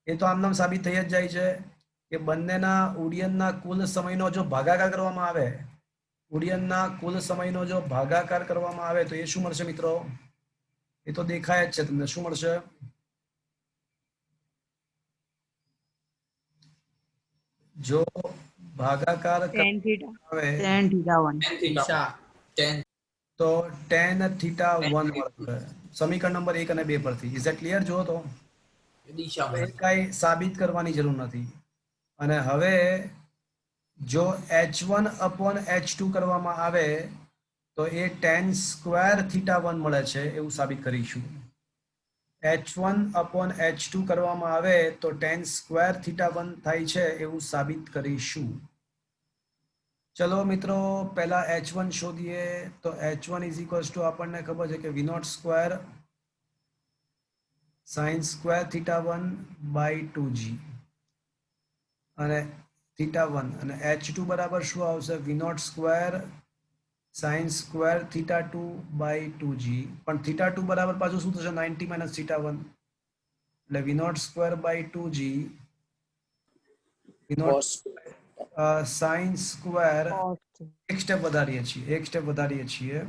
એ તો આમનામ સાબિત થઈ જ જાય છે કે બંનેના ઉડ્ડયનના કુલ સમયનો જો ભાગાકાર કરવામાં આવે, ઉડ્ડયનના કુલ સમયનો જો ભાગાકાર કરવામાં આવે તો એ શું મળશે મિત્રો? એ તો દેખાય જ છે તમને. શું મળશે? જો ભાગાકાર Tan theta. આવે Tan theta 1. દિશા તો tan theta 1 મળશે સમીકરણ નંબર 1 અને 2 પરથી. Is that clear? જો તો દિશા એ કાંઈ સાબિત કરવાની જરૂર નથી. અને હવે જો h1/h2 કરવામાં આવે તો એ tan સ્ક્વેર થીટા 1 મળે છે એવું સાબિત કરીશું. h1/h2 કરવામાં આવે તો tan સ્ક્વેર થીટા 1 થાય છે એવું સાબિત કરીશું. ચલો મિત્રો, પહેલા h1 શોધીએ. તો h1 ઇઝ ઇક્વલ્સ ટુ આપણને ખબર છે કે v0 square sin square theta 1/2g અને થીટા 1, અને h2 બરાબર શું આવશે? v0 square sin square theta 2/2g. પણ થીટા 2 બરાબર પાછું શું થશે? 90 માઇનસ થીટા 1, એટલે v0 square by 2g v0 sin સ્ક્વેર. એક સ્ટેપ વધારીએ છીએ.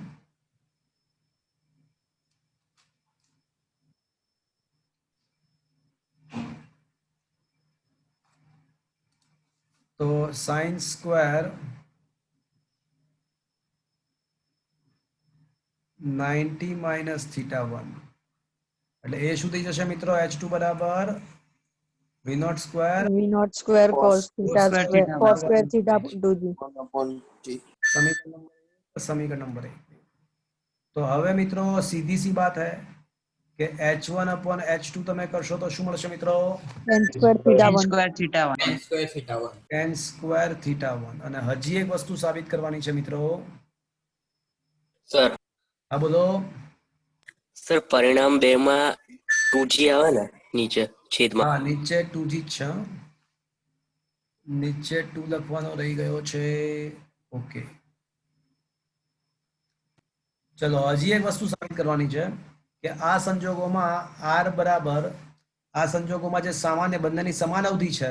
તો sin સ્ક્વેર 90 માઇનસ થીટા 1, એટલે એ શું થઈ જશે મિત્રો? h2 બરાબર v0 square V0 square cos theta square cos square theta 2g. समीकरण नंबर 1. तो હવે મિત્રો સીધી सी बात है કે h1/h2 તમે કરશો તો શું મળશે મિત્રો? Tan square theta Tan 1. square theta 1. tan square theta 1. tan square theta 1. અને હજી એક વસ્તુ સાબિત કરવાની છે મિત્રો. સર હા બોલો. સર પરિણામ 2 માં 2g આવે ને નીચે છેદમાં? હા, નીચે 2g છે. નીચે 2 લખવાનો રહી ગયો છે. ઓકે, ચલો હજી એક વસ્તુ સાબિત કરવાની છે કે આ સંજોગોમાં r બરાબર, આ સંજોગોમાં જે સામાન્ય બંનેની સમાન અવધિ છે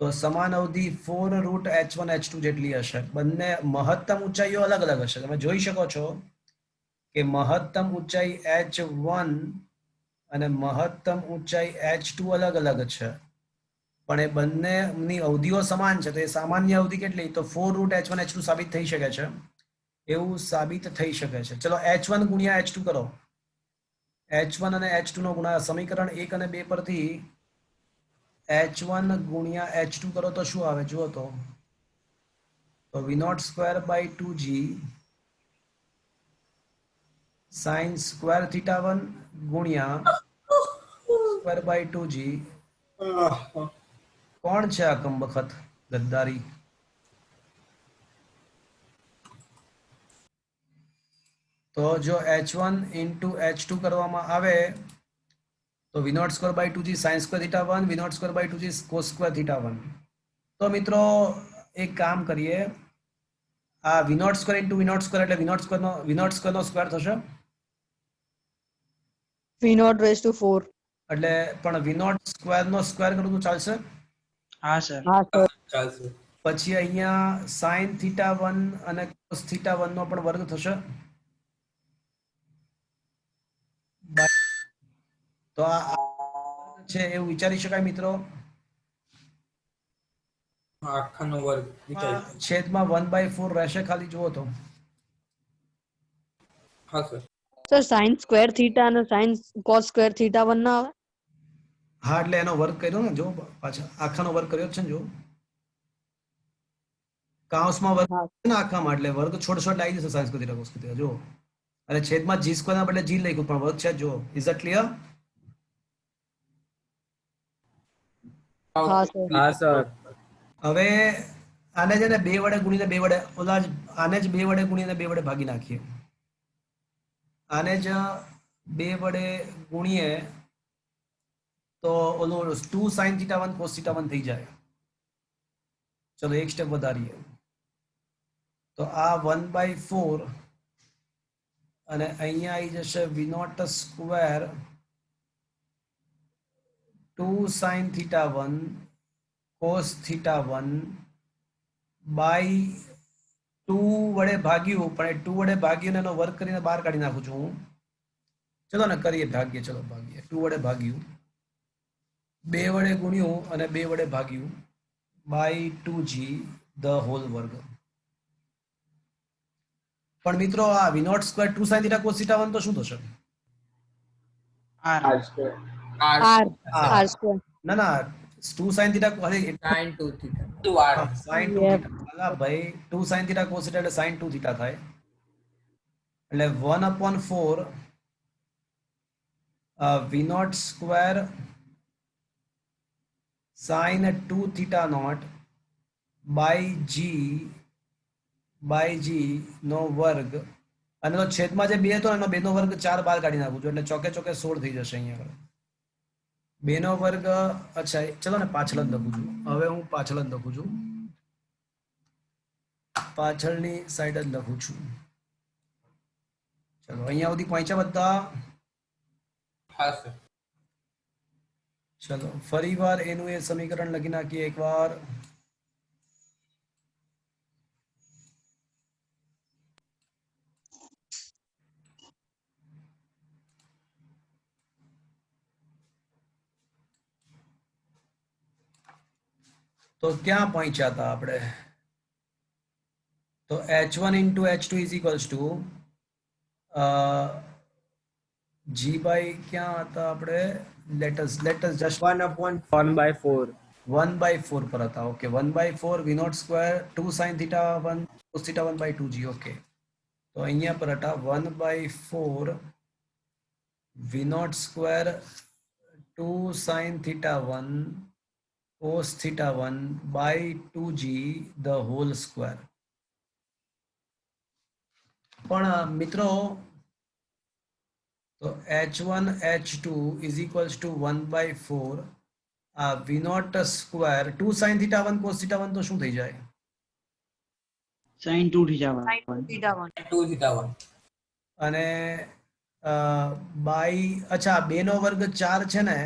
તો સમાન અવધિ 4√h1h2 જેટલી હશે. બંને મહત્તમ ઊંચાઈઓ અલગ અલગ હશે. તમે જોઈ શકો છો કે મહત્તમ ઊંચાઈ h1 અને મહત્તમ ઊંચાઈ h2 અલગ અલગ છે, પણ એ બંનેની અવધિઓ સમાન છે. તો એ સામાન્ય અવધિ કેટલી? તો 4√h1h2 સાબિત થઈ શકે છે. એવું સાબિત થઈ શકે છે. ચલો h1 ગુણ્યા h2 કરો. h1 અને h2 નો ગુણાકાર સમીકરણ 1 અને 2 પરથી h1 ગુણ્યા h2 કરો તો શું આવે? જુઓ તો v0 square by 2g sin square theta 1 ગુણ્યા સ્ક્વેર બાય 2g. કોણ છે આ કમબખત ગદ્દારી? તો જો h1 into h2 કરવામાં આવે તો v0 square by 2g sin square theta 1 v0 square by 2g cos square theta 1. તો મિત્રો એક કામ કરીએ, આ v0 square into v0 square એટલે v0 સ્ક્વેરનો સ્ક્વેર થશે. V0 raised to 4. એટલે પણ v0 સ્ક્વેરનો સ્ક્વેર કરું તો ચાલશે? હા સર. હા sir. ચાલશે. પછી અહીંયા sin થીટા 1 અને cos થીટા 1 નો પણ વર્ગ થશે. તો આ છે એવું વિચારી શકાય મિત્રો. આખાનો વર્ગ વિચારી. છેદમાં 1/4 રહેશે ખાલી. જુઓ તો હા sir. Sir sin square theta અને sin cos square theta 1 ના આવે? હા, એટલે એનો વર્ગ કર્યો ને. જો પાછા આખાનો વર્ગ કર્યો છે ને. જો કાઉન્સમાં વર્ગ છે ને આખામાં, એટલે વર્ગ છોડ આવી જશે sin square theta cos square theta. જો અને છેદમાં g સ્ક્વેર ના બદલે g લખ્યું પણ વર્ગ છે. જો ઇઝ ઇટ ક્લિયર? હા sir. હા સર. હવે આને છે ને 2 વડે ગુણીને 2 વડે ઓલા આને જ 2 વડે ગુણીને 2 વડે ભાગી નાખીએ. આને જ 2 વડે ગુણીએ તો ઓલો 2 sin θ 1 cos θ 1 થઈ જાય. ચલો એક સ્ટેપ વધારીએ. તો આ 1/4 અને અહીંયા આવી જશે v0 square 2 sin θ 1 cos θ 1 by 2 વડે ભાગ્યું, પણ એ 2 વડે ભાગ્યું એનો વર્ગ કરીને બહાર કાઢી નાખું છું હું. ચલો ને કરીએ, ભાગ્ય, ચલો ભાગ્ય. 2 વડે ભાગ્યું, 2 વડે ગુણ્યું અને 2 વડે ભાગ્યું બાય 2g ધ હોલ વર્ગ. પણ મિત્રો આ v0 સ્ક્વેર 2 sin θ cos θ 1 તો શું થશે? R. R square. R square. ના ના, 2 sin θ, અરે sin 2 theta. sin 2 Yep. θ, અલા ભાઈ 2 sin θ cos θ એટલે sin 2 θ થાય. એટલે 1/4 v0 square sin 2 θ nought by g નો વર્ગ, અને તો છેદમાં જે 2 હતો એનો 2 નો વર્ગ 4 બહાર કાઢી નાખું છું, એટલે ચોકે ચોકે 16 થઈ જશે અહીંયા આગળ. 2 નો વર્ગ, અચ્છા ચલો ને પાછળ જ લખું છું. હવે હું પાછળ જ લખું છું, પાછળની સાઈડ જ લખું છું. ચલો અહીંયા સુધી પહોંચ્યા બધા? હા સર. ચલો ફરી વાર એનું એ સમીકરણ લખી નાખીએ એકવાર. તો ક્યાં પહોંચ્યા હતા આપણે? તો h1 into h2 is equals to g by ક્યાં હતા આપણે? let us just 1/4. 1/4 પર હતા. Okay, 1/4 v0 square 2 sin θ 1 cos θ 1 by 2g. Okay, તો અહીંયા પર હતા 1/4 v0 square 2 sin θ 1 cos θ 1 by 2g the whole square. પણ મિત્રો તો h1 h2 is equals to 1/4 આ v0 સ્ક્વેર 2 sin θ 1 cos θ 1 તો શું થઈ જાય? Sin 2 theta 1. theta 1. 2 theta 1. અને બાય, અચ્છા 2 નો વર્ગ 4 છે ને,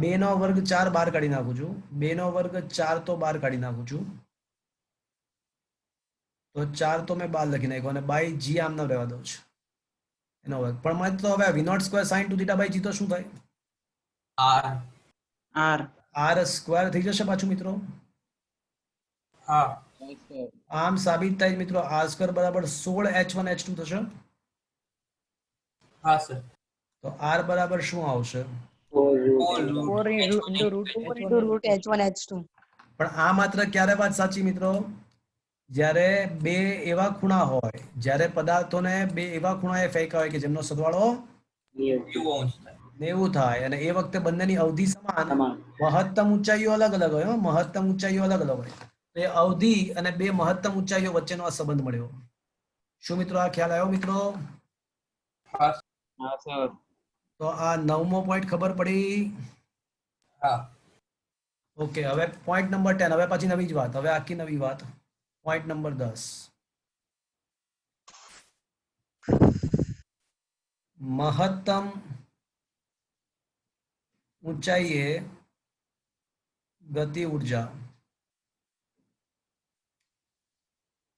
2 નો વર્ગ 4 બહાર કાઢી નાખું છું. 2 નો વર્ગ 4 તો બહાર કાઢી નાખું છું, તો 4 તો મેં બહાર લખી નાખ્યો અને બાય જી આમ ના રહેવા દઉં છું એનો વર્ગ. પણ મને તો હવે v0 સ્ક્વેર sin 2 θ બાય જી તો શું થાય? R. r સ્ક્વેર થઈ જશે પાછું મિત્રો. હા. આમ સાબિત થાય મિત્રો r સ્ક્વેર બરાબર 16 h1 h2 થશે. હા સર. તો r બરાબર શું આવશે? 4 into root h1 h2. પણ આ માત્ર ક્યારે વાત સાચી મિત્રો? જ્યારે બે એવા ખૂણા હોય, જ્યારે પદાર્થોને બે એવા ખૂણાએ ફેંકા હોય કે જેમનો સરવાળો 90 થાય, અને એ વખતે બંનેની અવધિ સમાન, મહત્તમ ઊંચાઈઓ અલગ અલગ હોય. મહત્તમ ઊંચાઈઓ અલગ અલગ હોય, તો એ અવધિ અને બે મહત્તમ ઊંચાઈઓ વચ્ચેનો આ સંબંધ મળ્યો. શું મિત્રો આ ખ્યાલ આવ્યો મિત્રો? હા sir. તો આ 9મો પોઈન્ટ ખબર પડી? હા. ઓકે, હવે પોઈન્ટ નંબર 10. હવે પાછી નવી જ વાત, હવે આખી નવી વાત. પોઈન્ટ નંબર 10, મહત્તમ ઊંચાઈએ ગતિ ઉર્જા.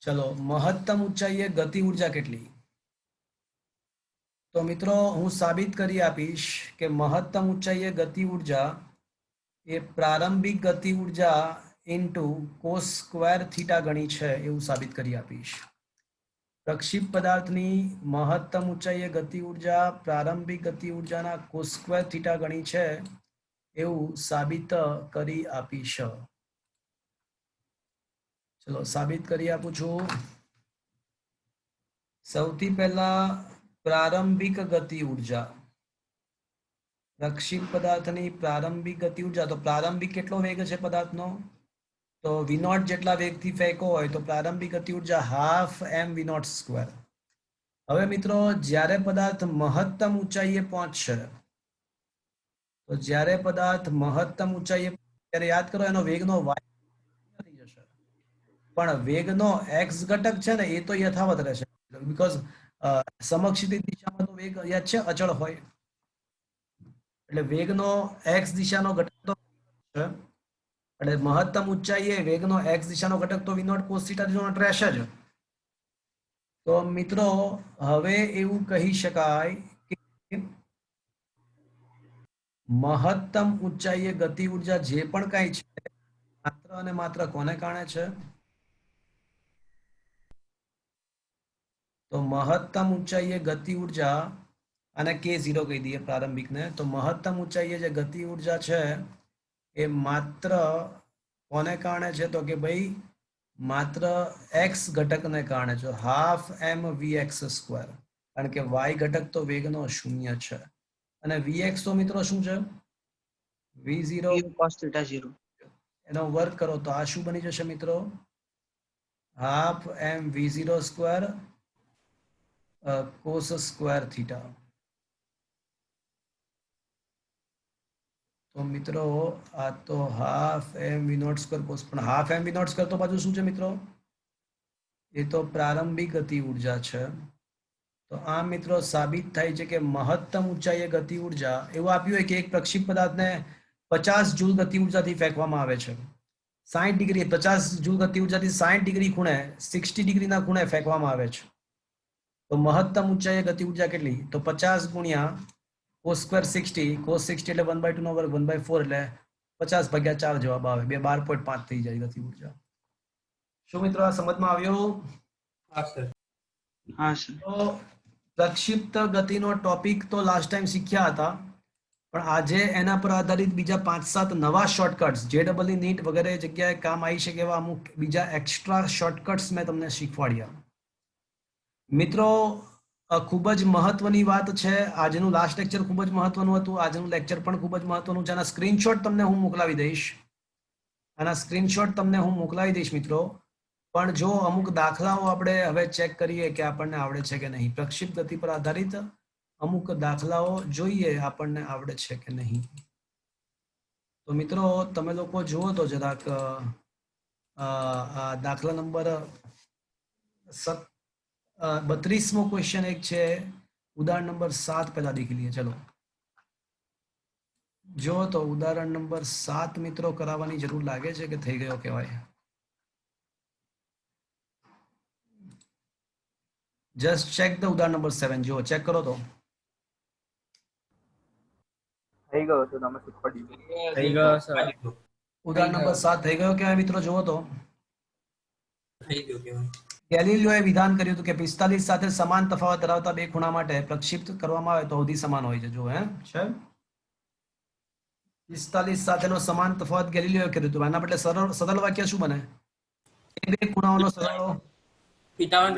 ચલો, મહત્તમ ઊંચાઈએ ગતિ ઉર્જા કેટલી? તો મિત્રો હું સાબિત કરી આપીશ કે મહત્તમ ઊંચાઈએ ગતિ ઉર્જા એ પ્રારંભિક ગતિ ઉર્જા ઇન્ટુ કોસ સ્ક્વેર થીટા ગણી છે એવું સાબિત કરી આપીશ. પ્રક્ષિપ્ત પદાર્થની મહત્તમ ઊંચાઈએ ગતિ ઉર્જા પ્રારંભિક ગતિ ઉર્જાના કોસ સ્ક્વેર થીટા ગણી છે એવું સાબિત કરી આપીશ. ચલો સાબિત કરી આપું છું. સૌથી પહેલા પ્રારંભિક ગતિ ઉર્જા, પ્રક્ષિપ્ત પદાર્થની પ્રારંભિક ગતિ ઉર્જા. તો પ્રારંભિક કેટલો વેગ છે પદાર્થનો? તો v0 જેટલા વેગથી ફેંકો હોય તો પ્રારંભિક ગતિ ઉર્જા હાફ m v0 સ્ક્વેર. હવે મિત્રો જ્યારે પદાર્થ મહત્તમ ઊંચાઈએ પહોંચશે તો જ્યારે પદાર્થ મહત્તમ ઊંચાઈએ ત્યારે યાદ કરો એનો વેગનો y થઈ જશે, પણ વેગનો x ઘટક છે ને એ તો યથાવત રહેશે, બીકોઝ સમક્ષિતિજ દિશામાં તો વેગ યાદ છે અચળ હોય, એટલે વેગનો x દિશાનો ઘટક તો છે, એટલે મહત્તમ ઊંચાઈએ વેગનો x દિશાનો ઘટક તો v0 cos θ d રહેશે જ. તો મિત્રો હવે એવું કહી શકાય કે મહત્તમ ઊંચાઈએ ગતિ ઉર્જા જે પણ કાંઈ છે માત્ર અને માત્ર કોને કારણે છે? તો મહત્તમ ઊંચાઈએ ગતિ ઉર્જા, અને k0 કહી દઈએ પ્રારંભિકને, તો મહત્તમ ઊંચાઈએ જે ગતિ ઉર્જા છે એ માત્ર કોને કારણે છે? તો કે ભાઈ માત્ર x ઘટકને કારણે છે, હાફ એમ vx સ્ક્વેર, કારણ કે y ઘટક તો વેગનો 0 છે, અને vx તો મિત્રો શું છે? v0 cos theta 0. એનો વર્ગ કરો તો આ શું બની જશે મિત્રો? Half M v0 square cos square theta. તો મિત્રો આ તો half M v0 square cos, પણ હાફ એમ v0 સ્ક્વેર તો પાછું શું છે મિત્રો? એ તો પ્રારંભિક ગતિ ઉર્જા છે. તો આમ મિત્રો સાબિત થાય છે કે મહત્તમ ઊંચાઈએ ગતિ ઉર્જા, એવું આપ્યું હોય કે એક પ્રક્ષિપ્ત પદાર્થને 50 જૂલ ગતિ ઉર્જાથી ફેંકવામાં આવે છે, 60 ડિગ્રી 50 જૂલ ગતિ ઉર્જાથી 60 ડિગ્રી ખૂણે 60 ડિગ્રીના ખૂણે ફેંકવામાં આવે છે. તો મહત્તમ ઊંચાઈએ ગતિ ઉર્જા કેટલી? તો 50 ગુણ્યા cos સ્ક્વેર 60, cos 60 એટલે 1/2 નો વર્ગ 1/4 એટલે 50/4 જવાબ આવે, 12.5 થઈ જાય ગતિ ઉર્જા. શું મિત્રો આ સમજમાં આવ્યું? હા સર. હા સર. તો પ્રક્ષિપ્ત ગતિનો ટોપિક તો લાસ્ટ ટાઈમ શીખ્યા હતા, પણ આજે એના પર આધારિત બીજા 5-7 નવા શોર્ટકટ્સ, JEE નીટ વગેરે જગ્યાએ કામ આવી શકે એવા અમુક બીજા એક્સ્ટ્રા શોર્ટકટ્સ મેં તમને શીખવાડ્યા. મિત્રો ખૂબ જ મહત્વની વાત છે, આજનું લાસ્ટ લેક્ચર ખૂબ જ મહત્વનું હતું, આજનું લેક્ચર પણ ખૂબ જ મહત્વનું છે. આના સ્ક્રીનશોટ તમને હું મોકલાવી દઈશ, મિત્રો. પણ જો અમુક દાખલાઓ આપણે હવે ચેક કરીએ કે આપણને આવડે છે કે નહીં, પ્રક્ષિપ્ત ગતિ પર આધારિત અમુક દાખલાઓ જોઈએ આપણને આવડે છે કે નહીં. તો મિત્રો તમે લોકો જુઓ તો જરાક દાખલા નંબર 32મો ક્વેશ્ચન એક છે, ઉદાહરણ નંબર 7 પહેલા દેખી લઈએ. ચલો જો તો ઉદાહરણ નંબર 7 મિત્રો કરાવવાની જરૂર લાગે છે કે થઈ ગયો કહેવાય? જસ્ટ ચેક ધ ઉદાહરણ નંબર 7, જો ચેક કરો તો થઈ ગયો તો તમે શીખવાડી થઈ ગયો સર. ઉદાહરણ નંબર 7 થઈ ગયો કહેવાય મિત્રો? જુઓ તો થઈ ગયો કેવાય. ગેલિલિયોએ વિધાન કર્યું હતું કે 45 સાથે સમાન તફાવત ધરાવતા બે ખૂણા માટે પ્રક્ષિપ્ત કરવામાં આવે તો અવધિ સમાન હોય છે. જો છે 45 સાથેનો સમાન તફાવત ગેલિલિયોએ કર્યું હતું, એના બદલે સરળ વાક્ય શું બને? એ બે ખૂણાઓનો સરવાળો θ1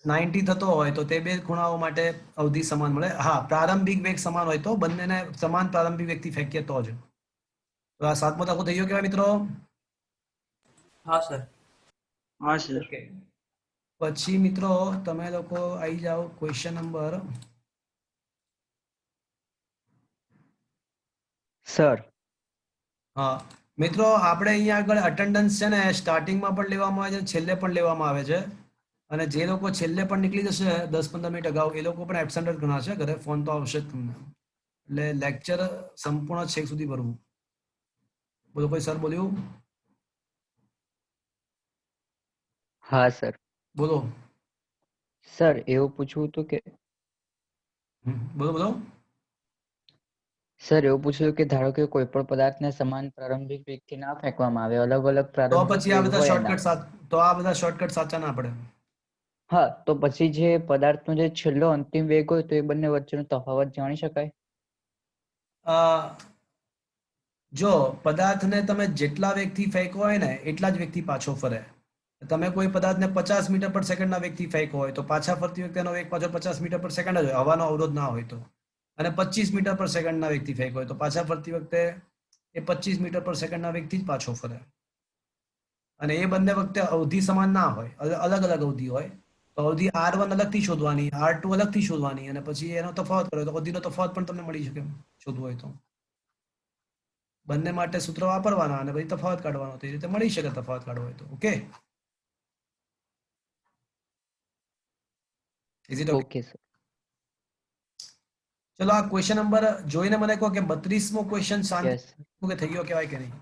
+ 90 થતો હોય તો તે બે ખૂણાઓ માટે અવધિ સમાન મળે. હા, પ્રારંભિક વેગ સમાન હોય તો બંનેને સમાન પ્રારંભિક વેગથી ફેંકીએ તો જ. તો આ 7મો દાખલો થઈ ગયો કહેવાય મિત્રો? હા સર. હા સર. પછી મિત્રો તમે લોકો આવી જાઓ ક્વેશ્ચન નંબર સર. હા મિત્રો, આપણે અહીંયા આગળ અટેન્ડન્સ છે ને સ્ટાર્ટિંગમાં પણ લેવામાં આવે છે, છેલ્લે પણ લેવામાં આવે છે, અને જે લોકો છેલ્લે પણ નીકળી જશે 10-15 મિનિટ અગાઉ એ લોકો પણ એબસેન્ટ જ ગણાશે, ઘરે ફોન તો આવશે જ તમને. એટલે લેક્ચર સંપૂર્ણ છેક સુધી ભરવું. બોલો, કોઈ સર બોલ્યું? હા સર. બોલો. સર એવું પૂછવું હતું કે બોલો. સર એવું પૂછ્યું કે ધારો કે કોઈ પણ પદાર્થને સમાન પ્રારંભિક વેગથી ના ફેંકવામાં આવે, અલગ અલગ તો પ્રારંભિક પછી આ વેગ બધા હોય શોર્ટકટ એના. આ બધા શોર્ટકટ સાચા ના પડે. હા, તો પછી જે પદાર્થનો જે છેલ્લો અંતિમ વેગ હોય તો એ બંને વચ્ચેનો તફાવત જાણી શકાય? જો પદાર્થને તમે જેટલા વેગથી ફેંકો હોય ને એટલા જ વેગથી પાછો ફરે. તમે કોઈ પદાર્થને 50 મીટર પર સેકન્ડના વેગથી ફેંકો હોય તો પાછા ફરતી વખતે એનો વેગ પાછો 50 મીટર પર સેકન્ડ જ હોય, હવાનો અવરોધ ના હોય તો. અને 25 મીટર પર સેકન્ડના વેગથી ફેંકો હોય તો પાછા ફરતી વખતે એ 25 મીટર પર સેકન્ડના વેગથી જ પાછો ફરે. અને એ બંને વખતે અવધિ સમાન ના હોય, અલગ અલગ અવધિ હોય, તો અવધિ R1 અલગથી શોધવાની, R2 અલગથી શોધવાની અને પછી એનો તફાવત કરો તો અવધિનો તફાવત પણ તમને મળી શકે શોધવું હોય તો. બંને માટે સૂત્ર વાપરવાના અને પછી તફાવત કાઢવાનો, તો એ રીતે મળી શકે તફાવત કાઢવો હોય તો. Okay, is it okay? Okay sir. ચલો આ ક્વેશ્ચન નંબર જોઈને મને કહો કે 32મો ક્વેશ્ચન શાંતિ યસ કે થઈ ગયો કહેવાય કે નહીં.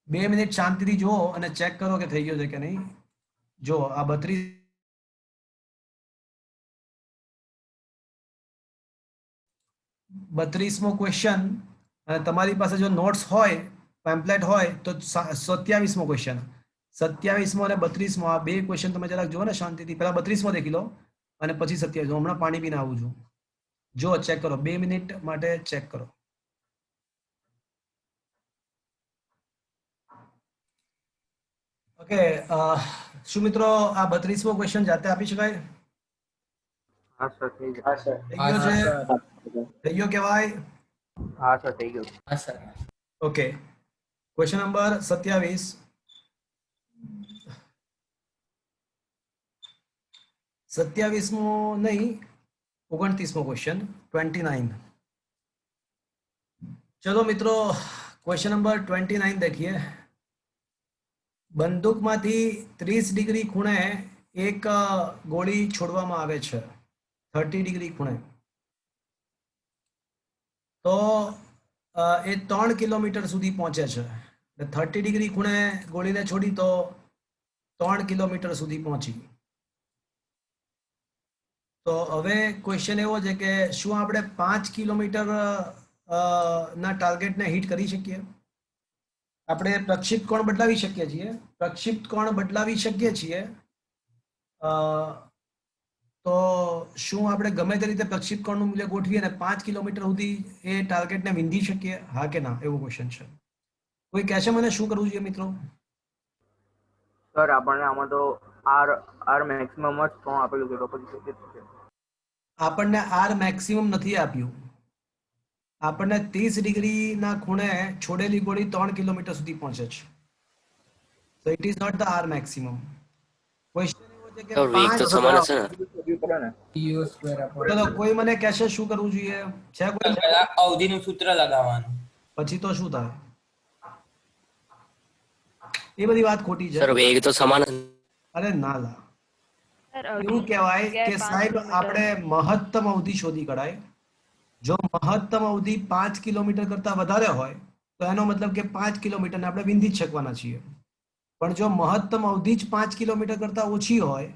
2 મિનિટ શાંતિથી જુઓ અને ચેક કરો કે થઈ ગયો છે કે નહીં. જો આ 32મો ક્વેશ્ચન અને તમારી પાસે જો નોટ્સ હોય, પેમ્પલેટ હોય તો 27મો ક્વેશ્ચન. 27મો અને 32મો આ બે ક્વેશ્ચન તમે જરાક જુઓ ને શાંતિથી. પહેલા 32મો દેખી લો અને પછી 27. હમણાં પાણી પીને આવું છું. જો ચેક કરો, 2 મિનિટ માટે ચેક કરો. ઓકે, શું મિત્રો આ 32મો ક્વેશ્ચન જાતે આપી શકાય? હા સર થઈ ગયો. થઈ ગયો છે? થઈ ગયો કહેવાય? હા સર થઈ ગયો. હા સર. Okay, question number 27. 27મો નહીં, 29મો ક્વેશ્ચન, 29. ચલો મિત્રો, ક્વેશ્ચન નંબર 29 देखिए. બંદૂકમાંથી 30 ડિગ્રી ખૂણે એક ગોળી છોડવામાં આવે છે, 30 ડિગ્રી ખૂણે. તો એ 3 કિલોમીટર સુધી પહોંચે છે. 30 ડિગ્રી ખૂણે ગોળીને છોડી તો 3 કિલોમીટર સુધી પહોંચી. તો હવે ક્વેશ્ચન એવો છે કે શું આપણે 5 કિલોમીટર ના ટાર્ગેટને હિટ કરી શકીએ? આપણે પ્રક્ષિપ્ત કોણ બદલાવી શકીએ છીએ. પ્રક્ષિપ્ત કોણ બદલાવી શકીએ છીએ. તો શું આપણે ગમે તે રીતે પ્રક્ષિપ્ત કોણનું મૂલ્ય ગોઠવી અને 5 કિલોમીટર સુધી એ ટાર્ગેટને વિંધી શકીએ? હા કે ના, એવો ક્વેશ્ચન છે. કોઈ કહેશે મને શું કરવું જોઈએ મિત્રો? સર આપણને આમાં તો આર મેક્સિમમ જ 3 આપેલું છે તો પછી શું છે? આપણને આર મેક્સિમમ નથી આપ્યું. આપણને 30 ડિગ્રીના ખૂણે છોડેલી ગોળી 3 કિલોમીટર સુધી પહોંચે છે. So it is not the R maximum. Question એવો છે કે તો વેગ તો સમાન હશે ને? u સ્ક્વેર અપોન ચલો કોઈ મને કહેશે શું કરવું જોઈએ? છે કોઈ? પહેલા અવધિનું સૂત્ર લગાવવાનું. પછી તો શું થાય? એ બધી વાત ખોટી છે. સર વેગ તો સમાન જ. અરે ના લા, એવું કહેવાય કે સાહેબ આપણે મહત્તમ અવધિ શોધી કઢાય. જો મહત્તમ અવધિ 5 કિલોમીટર કરતા વધારે હોય તો એનો મતલબ કે 5 કિલોમીટરને આપણે વિંધી જ શકવાના છીએ. પણ જો મહત્તમ અવધિ જ 5 કિલોમીટર કરતા ઓછી હોય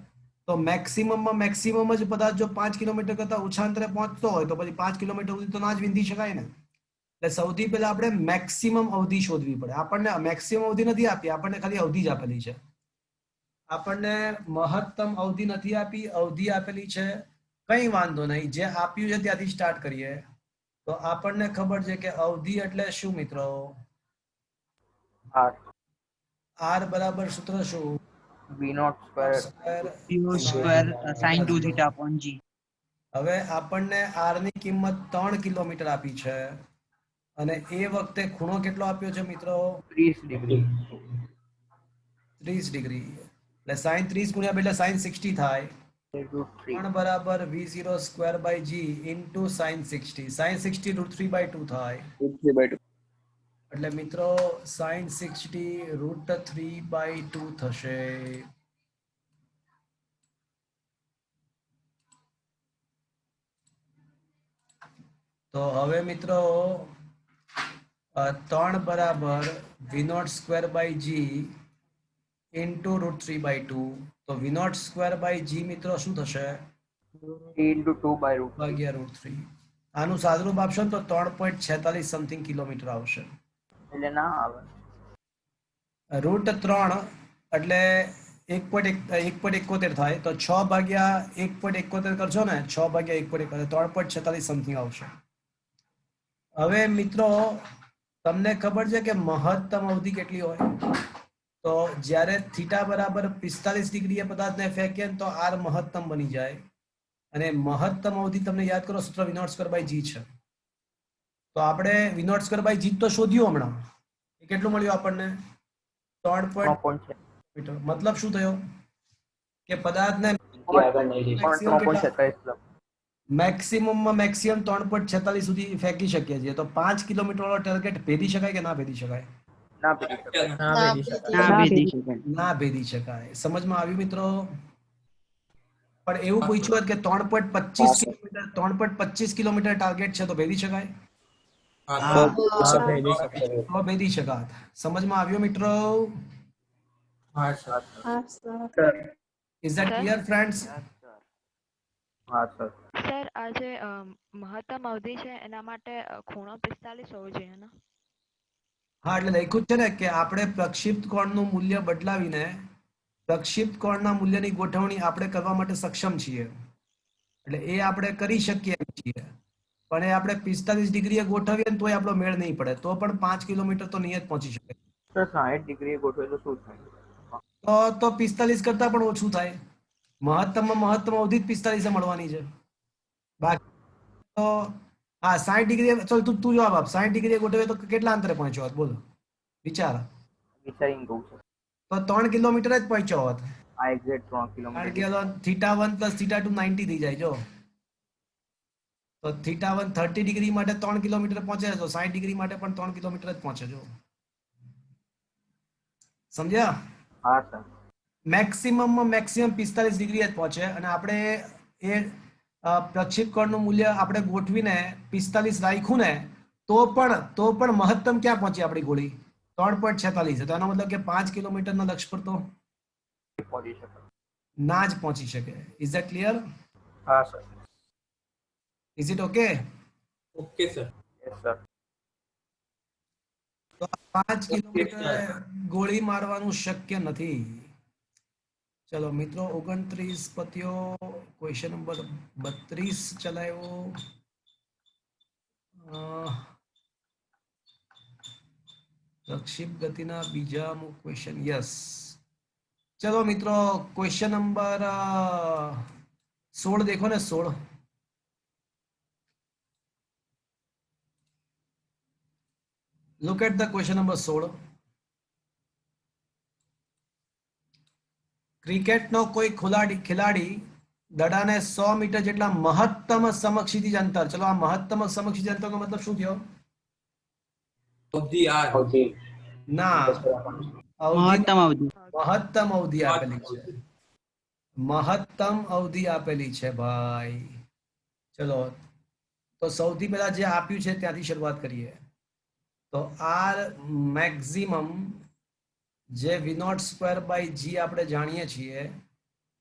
તો મેક્સિમમમાં મેક્સિમમ જ પદાર્થ જો 5 કિલોમીટર કરતા ઓછા અંતરે પહોંચતો હોય તો પછી 5 કિલોમીટર સુધી તો ના જ વિંધી શકાય ને. એટલે સૌથી પહેલા આપણે મેક્સિમમ અવધિ શોધવી પડે. આપણને મેક્સિમમ અવધિ નથી આપી, આપણને ખાલી અવધિ જ આપેલી છે. આપણને મહત્તમ અવધિ નથી આપી, અવધિ આપેલી છે. કઈ વાંધો નહીં, જે આપ્યું છે ત્યાંથી સ્ટાર્ટ કરીએ. તો આપણને ખબર છે કે અવધિ એટલે શું મિત્રો? આર આર બરાબર સૂત્ર શું? v naught square u square sin 2 theta upon g. હવે આપણને આર ની કિંમત 3 કિલોમીટર આપી છે અને એ વખતે ખૂણો કેટલો આપ્યો છે મિત્રો? 30 ડિગ્રી. 30 ડિગ્રી. એટલે sin 30 ગુણ્યા 2 એટલે sin 60 થાય. √3 બરાબર v0 square by g into sin 60. sin 60 √3/2 થાય. એટલે મિત્રો sin 60 √3/2 થશે. તો હવે મિત્રો 3 બરાબર v0 square by g into √3/2. તો v0 સ્ક્વેર બાય g મિત્રો શું થશે? into 2/√3. ભાગ્યા √3. આનું સાદુરૂપ આપશો ને તો 3.46 સમથિંગ કિલોમીટર આવશે. એટલે ના આવે. √3 એટલે 1.71 થાય તો 6 ભાગ્યા 1.71 કરશો ને, 6 ભાગ્યા 1.71 3.46 સમથિંગ આવશે. હવે મિત્રો તમને ખબર છે કે મહત્તમ અવધિ કેટલી હોય? તો જ્યારે થીટા બરાબર 45 ડિગ્રીએ પદાર્થને ફેંકીએ તો આર મહત્તમ બની જાય અને મહત્તમ અવધિ તમને યાદ કરો સૂત્ર v0 સ્ક્વેર બાય g છે. તો આપણે v0 સ્ક્વેર બાય g તો શોધ્યું હમણાં. એ કેટલું મળ્યું આપણને? 3.6 મીટર. મતલબ શું થયો કે પદાર્થને મેક્સિમમમાં મેક્સિમમ 3.46 સુધી ફેંકી શકીએ છીએ. તો 5 કિલોમીટર વાળો ટાર્ગેટ ભેદી શકાય કે ના ભેદી શકાય? ના ભેદી શકાય. ના ભેદી શકાય. ના ભેદી શકાય. સમજમાં આવ્યું મિત્રો? પણ એવું પૂછ્યું હોત કે 3.25 કિલોમીટર ટાર્ગેટ છે તો ભેદી શકાય? હા તો ભેદી શકાત. સમજમાં આવ્યું મિત્રો? હા sir Is that clear friends? હા સર. સર આ જે મહત્તમ અવધિ છે એના માટે ખૂણો 45 હોવો જોઈએ ને? હા, એટલે લખ્યું છે ને કે આપણે પ્રક્ષિપ્ત કોણનું મૂલ્ય બદલાવીને પ્રક્ષિપ્ત કોણના મૂલ્યની ગોઠવણી આપણે કરવા માટે સક્ષમ છીએ. એટલે એ આપણે કરી શકીએ છીએ. પણ એ આપણે 45 ડિગ્રીએ ગોઠવીએ ને તોય આપણો મેળ નહીં પડે. તો પણ 5 કિલોમીટર તો નિયત પહોંચી શકે. સર 60 ડિગ્રી ગોઠવે તો શું થાય? તો 45 કરતા પણ ઓછું થાય. મહત્તમ અવધિ જ 45 મળવાની છે. બાકી તો હા 60 ડિગ્રી, ચલ તું જવાબ આપ. 60 ડિગ્રી ગોઠવે તો કેટલા અંતરે પહોંચ્યો હોત? બોલો, વિચાર. વિચારીને કહું છું. તો 3 કિલોમીટર જ પહોંચ્યો હોત. આ એક્ઝેક્ટ 3 કિલોમીટર. કારણ કે θ1 + θ2 90 થઈ જાય. જો તો θ1 30 ડિગ્રી માટે 3 કિલોમીટર પહોંચે તો 60 ડિગ્રી માટે પણ 3 કિલોમીટર જ પહોંચે. જો સમજ્યા? હા સર. મેક્સિમમમાં મેક્સિમમ 45 ડિગ્રી જ પહોંચે. અને આપણે એ પ્રક્ષિપ્ત કોણનું મૂલ્ય આપણે ગોઠવીને 45 રાખ્યું ને તો પણ મહત્તમ ક્યાં પહોંચી આપણી ગોળી? 3.46. તો એનો મતલબ કે 5 કિલોમીટરના લક્ષ્ય પર તો પહોંચી શકે ના જ પહોંચી શકે. Is that clear? હા sir. Is it okay? Okay sir. Yes sir. તો 5 કિલોમીટર ગોળી મારવાનું શક્ય નથી. ચલો મિત્રો 29 પત્યો. Question number 32 ચલાવ્યો. પ્રક્ષિપ્ત ગતિના બીજા ક્વેશ્ચન. યસ. ચલો મિત્રો ક્વેશ્ચન નંબર 16 देखो ने 16. Look at the question number 16. ક્રિકેટનો કોઈ ખેલાડી દડાને 100 મીટર જેટલા મહત્તમ સમક્ષિતિજ અંતર. ચલો આ મહત્તમ સમક્ષિતિજ અંતરનો મતલબ શું થયો? અવધિ આર. ના, મહત્તમ અવધિ. મહત્તમ અવધિ આપેલી છે. મહત્તમ અવધિ આપેલી છે ભાઈ. ચલો તો સૌથી પહેલા જે આપ્યું છે ત્યાંથી શરૂઆત કરીએ. તો આર મેક્સિમમ જે v0² g આપણે જાણીએ છીએ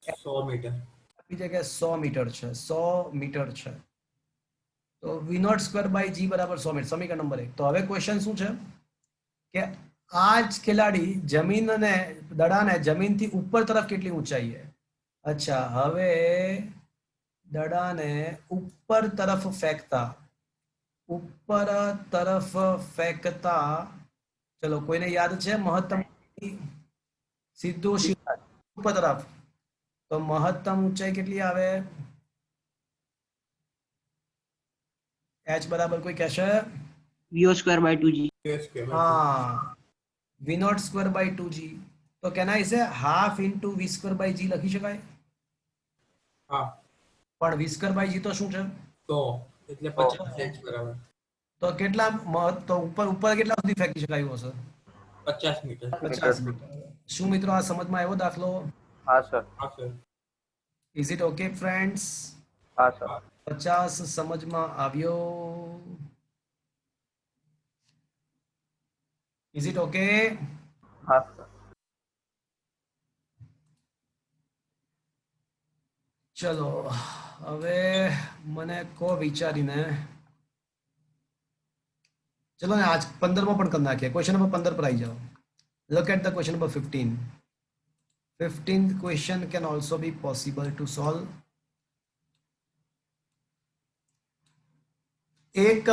100 મીટર. આપી છે કે 100 મીટર છે. 100 મીટર છે. તો v0² g બરાબર 100 મીટર. સમીકરણ નંબર 1. તો હવે ક્વેશ્ચન શું છે કે આ જ ખેલાડી દડાને જમીનથી ઉપર તરફ કેટલી ઊંચાઈએ? અચ્છા, હવે દડાને ઉપર તરફ ફેંકતા ચલો કોઈને યાદ છે મહત્તમ? સીધું ઉપર તરફ. તો મહત્તમ ઊંચાઈ કેટલી આવે? h બરાબર કોઈ કહેશે? v²/2g. હા, v0²/2g. તો કેના ઇસે હાફ ઇન્ટુ v²/g લખી શકાય? હા. પણ v²/g તો શું છે? તો એટલે 50 h બરાબર. તો કેટલા તો ઉપર કેટલા સુધી ફેંકી શકાય હશે? 50 મીટર. 50 મીટર. શું મિત્રો આ સમજમાં આવ્યો દાખલો? હા સર. હા sir. Is it okay friends? હા સર. 50 સમજમાં આવ્યો? Is it okay? હા સર. ચલો હવે મને કહો વિચારીને. ચલો ને આજ 15મો પણ કરી નાખીએ. ક્વેશ્ચન નંબર 15 પર આવી જાઓ. Look at the question number 15. 15th question can also be possible to solve. એક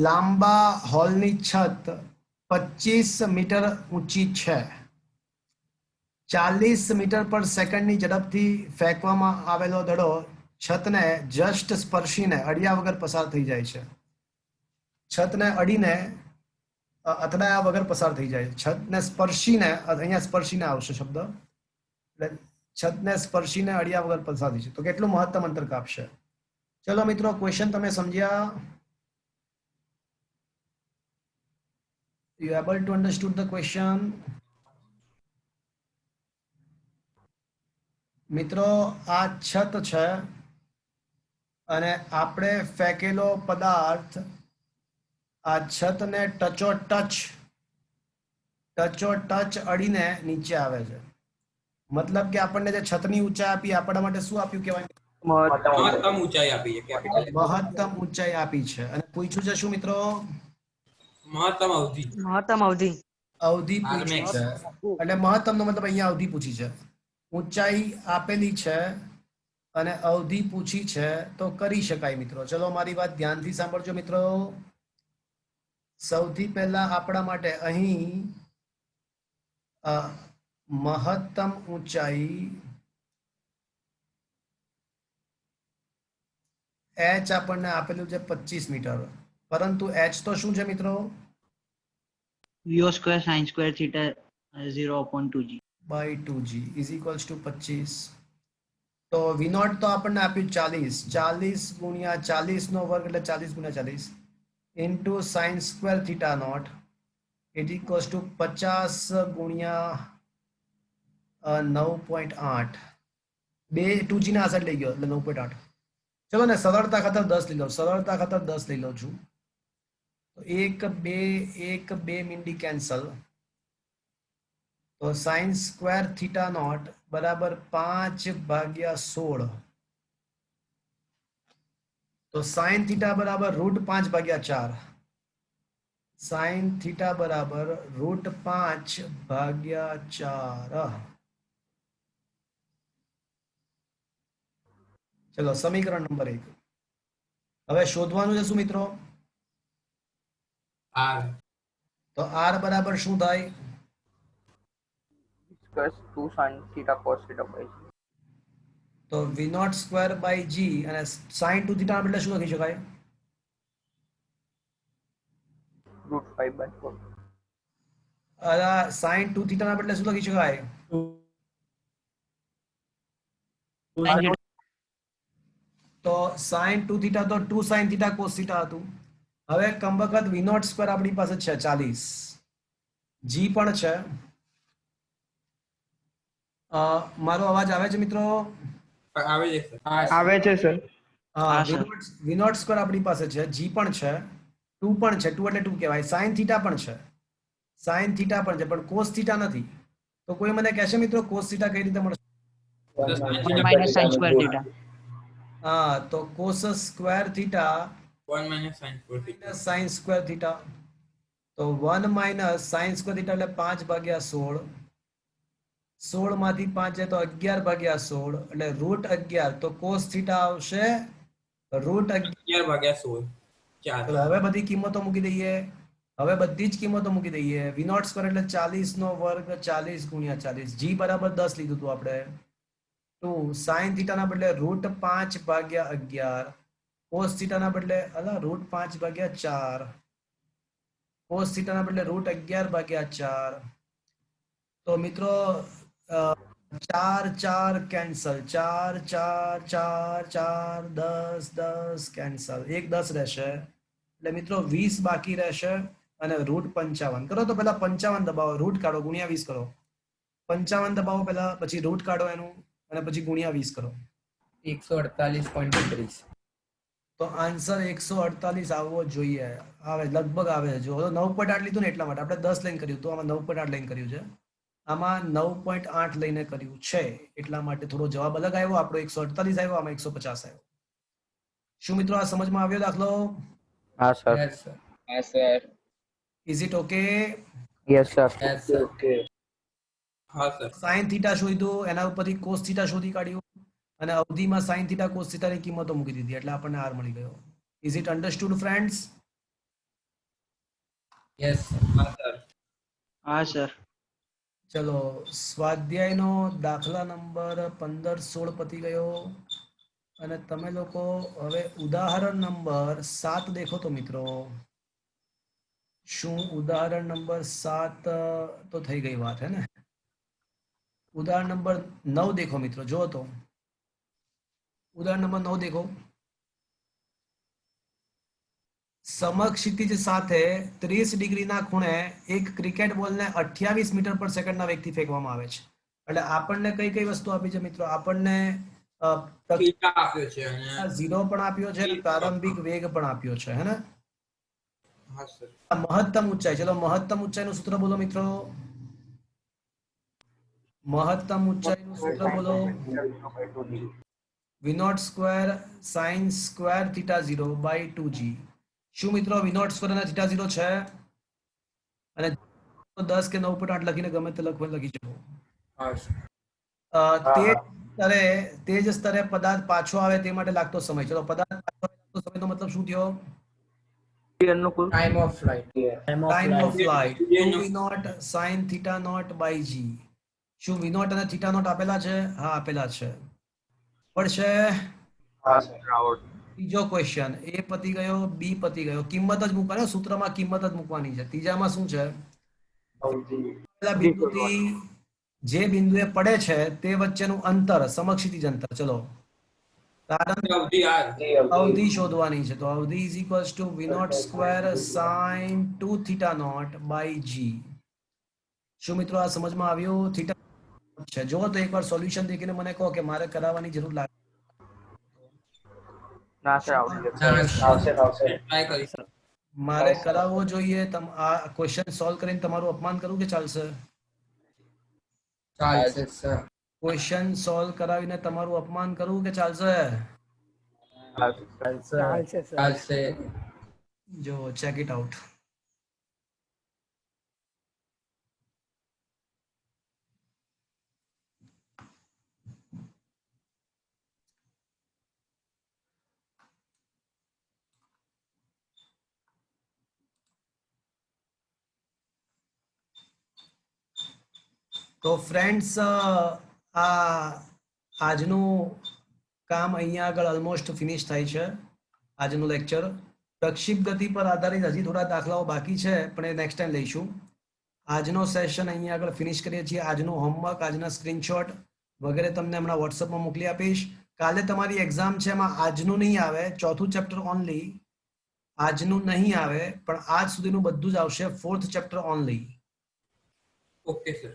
લાંબા હોલની છત 25 મીટર ઊંચી છે. 40 મીટર પર સેકન્ડની ઝડપથી ફેંકવામાં આવેલો દડો છતને જસ્ટ સ્પર્શીને અડ્યા વગર પસાર થઈ જાય છે. છતને અડીને અથડાયા વગર પસાર થઈ જાય. છતને સ્પર્શીને, અહીંયા સ્પર્શીને આવશે શબ્દ, એટલે છતને સ્પર્શીને અડિયા વગર પસાર થઈ છે તો કેટલું મહત્તમ અંતર કાપશે? ચલો મિત્રો, ક્વેશ્ચન તમે સમજ્યા? You able to understood the question? મિત્રો, આ છત છે અને આપણે ફેંકેલો પદાર્થ આ છતને ટચ અડીને નીચે આવે છે. મતલબ કે આપણને જે છતની ઊંચાઈ આપી આપણા માટે શું આપ્યું કહેવાય? મહત્તમ ઊંચાઈ આપી છે કેપિટલ મહત્તમ ઊંચાઈ આપી છે. અને પૂછ્યું છે શું મિત્રો? મહત્તમ અવધિ મહત્તમ અવધિ. અવધિ પૂછી છે. એટલે મહત્તમ નો મતલબ અહીંયા અવધિ પૂછી છે. ઊંચાઈ આપેલી છે અને અવધિ પૂછી છે તો કરી શકાય મિત્રો. ચલો મારી વાત ધ્યાનથી સાંભળજો મિત્રો. સૌથી પહેલા આપણા માટે અહીં મહત્તમ ઊંચાઈ h આપણને આપેલું છે 25 મીટર, પરંતુ h તો શું છે મિત્રો? VO square sin square theta 0/2g. by 2g is equals to 25. તો v નોટ તો આપણને આપ્યું 40 ગુણ્યા 40 નો વર્ગ એટલે 40 ગુણ્યા 40 into sine square theta naught it equals to 50 ગુણ્યા 9.8. બે 2g ના આસર લઈ ગયો એટલે 9.8. ચલો ને સરળતા ખાતર 10 લઈ લો, સરળતા ખાતર 10 લઈ લઉં છું. તો 1 2 મિંડી કેન્સલ. તો સાઇન સ્ક્વેર થીટા નોટ બરાબર 5/16. તો સાઇન થીટા બરાબર √5/4. સાઇન થીટા બરાબર √5/4. ચલો સમીકરણ નંબર 1. હવે શોધવાનું છે શું મિત્રો? r તો r બરાબર શું થાય? Discuss 2 sin theta cos theta by g. તો v naught square by g અને sin 2 થીટા એટલે શું લખી શકાય? √5/4. sin 2 થીટા ના બદલે શું લખી શકાય? તો sin 2 થીટા તો 2 sin થીટા cos થીટા હતું. હવે કમ વખત v નોટ સ્ક્વેર આપણી પાસે છે 40, g પણ છે. મારો અવાજ આવે છે મિત્રો? આવે છે સર. આવે છે સર. હા, sir. v નોટ સ્ક્વેર આપણી પાસે છે, g પણ છે, 2 પણ છે, 2 એટલે 2 કહેવાય. sin થીટા પણ છે, sin થીટા પણ છે, પણ cos થીટા નથી. તો કોઈ મને કહેશે મિત્રો cos થીટા કઈ રીતે મળશે? 1 minus sin square theta. હા, તો cos square theta 1 minus sin square theta. sin square theta. તો 1 માઇનસ sin સ્ક્વેર થીટા એટલે 5/16. 16 માંથી 5 જાય તો 11/16 એટલે √11. તો cos થીટા આવશે √11. 11/16 4 તો હવે બધી કિંમતો મૂકી દઈએ. હવે બધી જ કિંમતો મૂકી દઈએ. v નોટ સ્ક્વેર એટલે 40 નો વર્ગ 40 ગુણ્યા 40. g બરાબર 10 લીધું હતું આપણે. 2 sin થીટા ના બદલે √5/11. cos થીટા ના બદલે √5/4. cos થીટા ના બદલે √11/4. તો મિત્રો 4 કેન્સલ, 4 4 4 4 10 10 કેન્સલ, 1 10 રહેશે એટલે મિત્રો 20 બાકી રહેશે અને √55 કરો. તો પેલા 55 દબાવો, રૂટ કાઢો, ગુણ્યા 20 કરો. 55 દબાવો પેલા, પછી રૂટ કાઢો એનું અને પછી ગુણ્યા 20 કરો. 148.33. તો આન્સર 148 આવવો જોઈએ. આવે, લગભગ આવે છે. જો 9.8 લીધું ને એટલા માટે આપણે 10 લઈને કર્યું તો આમાં 9.8 લઈને કર્યું છે. આમાં 9.8 લઈને કર્યું છે એટલા માટે થોડો જવાબ અલગ આવ્યો. આપણો 148 આવ્યો, આમાં 150 આવ્યો. શું મિત્રો આ સમજમાં આવ્યો દાખલો? હા સર. Yes sir. હા sir. Is it okay? Yes sir. Yes sir. હા સર. sin થીટા શોધ્યું, એના ઉપરથી cos થીટા શોધી કાઢ્યું અને અવધિમાં sin થીટા cos થીટાની કિંમતો મૂકી દીધી એટલે આપણને r મળી ગયો. Is it understood friends? Yes હા સર. હા સર. ચલો, સ્વાધ્યાયનો દાખલા નંબર 15 16 પતી ગયો અને તમે લોકો હવે ઉદાહરણ નંબર 7 દેખો તો મિત્રો. શું ઉદાહરણ નંબર 7 તો થઈ ગઈ વાત હે ને? उदाहरण नंबर 9 देखो मित्रों, जो तो उदाहरण नंबर 9 देखो। સમક્ષિતિજ સાથે 30 ડિગ્રીના ખૂણે એક ક્રિકેટ બોલને 28 મીટર પર સેકન્ડના વેગથી ફેંકવામાં આવે છે. એટલે આપણને કઈ કઈ વસ્તુ આપી છે મિત્રો? આપણને થીટા આપ્યો છે અને 0 પણ આપ્યો છે અને પ્રારંભિક વેગ પણ આપ્યો છે, હે ને? હા સર. મહત્તમ ઊંચાઈ, ચલો મહત્તમ ઊંચાઈનું સૂત્ર બોલો મિત્રો. મહત્તમ ઊંચાઈનું સૂત્ર બોલો. v0 square sin square theta 0 by 2g. શું મિત્રો v0 સ્ક્વેર અને થીટા 0 છે? અને 10 કે 9.8 લખીને ગમે તે લખવું લખી શકો. હા સર. તે જ સ્તરે પદાર્થ પાછો આવે તે માટે લાગતો સમય. ચલો પદાર્થ પાછો આવે લાગતો સમયનો મતલબ શું થયો? Time of flight. Time of flight 2v0 sin theta naught by g. શું v0 અને થીટા નોટ આપેલા છે? હા આપેલા છે. પડશે ત્રીજો ક્વેશ્ચન. એ પતી ગયો, બી પતી ગયો. કિંમત જ મૂકવાની, સૂત્રમાં કિંમત જ મૂકવાની છે. ત્રીજામાં શું છે? પેલા બિંદુથી જે બિંદુએ પડે છે તે વચ્ચેનું અંતર, સમક્ષિતિજ અંતર. ચલો અવધિ આર. અવધિ શોધવાની છે. તો અવધિ is equals to v0 square sin 2 theta naught by g. શું મિત્રો આ સમજમાં આવ્યું? થીટા છે. જો તો એકવાર સોલ્યુશન દેખીને મને કહો કે મારે કરાવવાની જરૂર લાગે. ટ્રાય કરી સર. મારે કરાવવો જોઈએ? આ ક્વેશ્ચન સોલ્વ કરીને તમારું અપમાન કરું કે ચાલશે? ચાલશે સર. ક્વેશ્ચન સોલ્વ કરાવીને તમારું અપમાન કરવું કે ચાલશે? ચાલશે. જો ચેક ઇટ આઉટ. તો ફ્રેન્ડ્સ આજનું કામ અહીંયા આગળ ઓલમોસ્ટ ફિનિશ થાય છે. આજનું લેક્ચર પ્રક્ષિપ્ત ગતિ પર આધારિત હજી થોડા દાખલાઓ બાકી છે પણ એ નેક્સ્ટ ટાઈમ લઈશું. આજનો સેશન અહીંયા આગળ ફિનિશ કરીએ છીએ. આજનું હોમવર્ક, આજના સ્ક્રીનશોટ વગેરે તમને હમણાં વોટ્સઅપમાં મોકલી આપીશ. કાલે તમારી એક્ઝામ છે, એમાં આજનું નહીં આવે, ચોથું ચેપ્ટર ઓનલી. આજનું નહીં આવે પણ આજ સુધીનું બધું જ આવશે, 4th chapter only. Okay sir.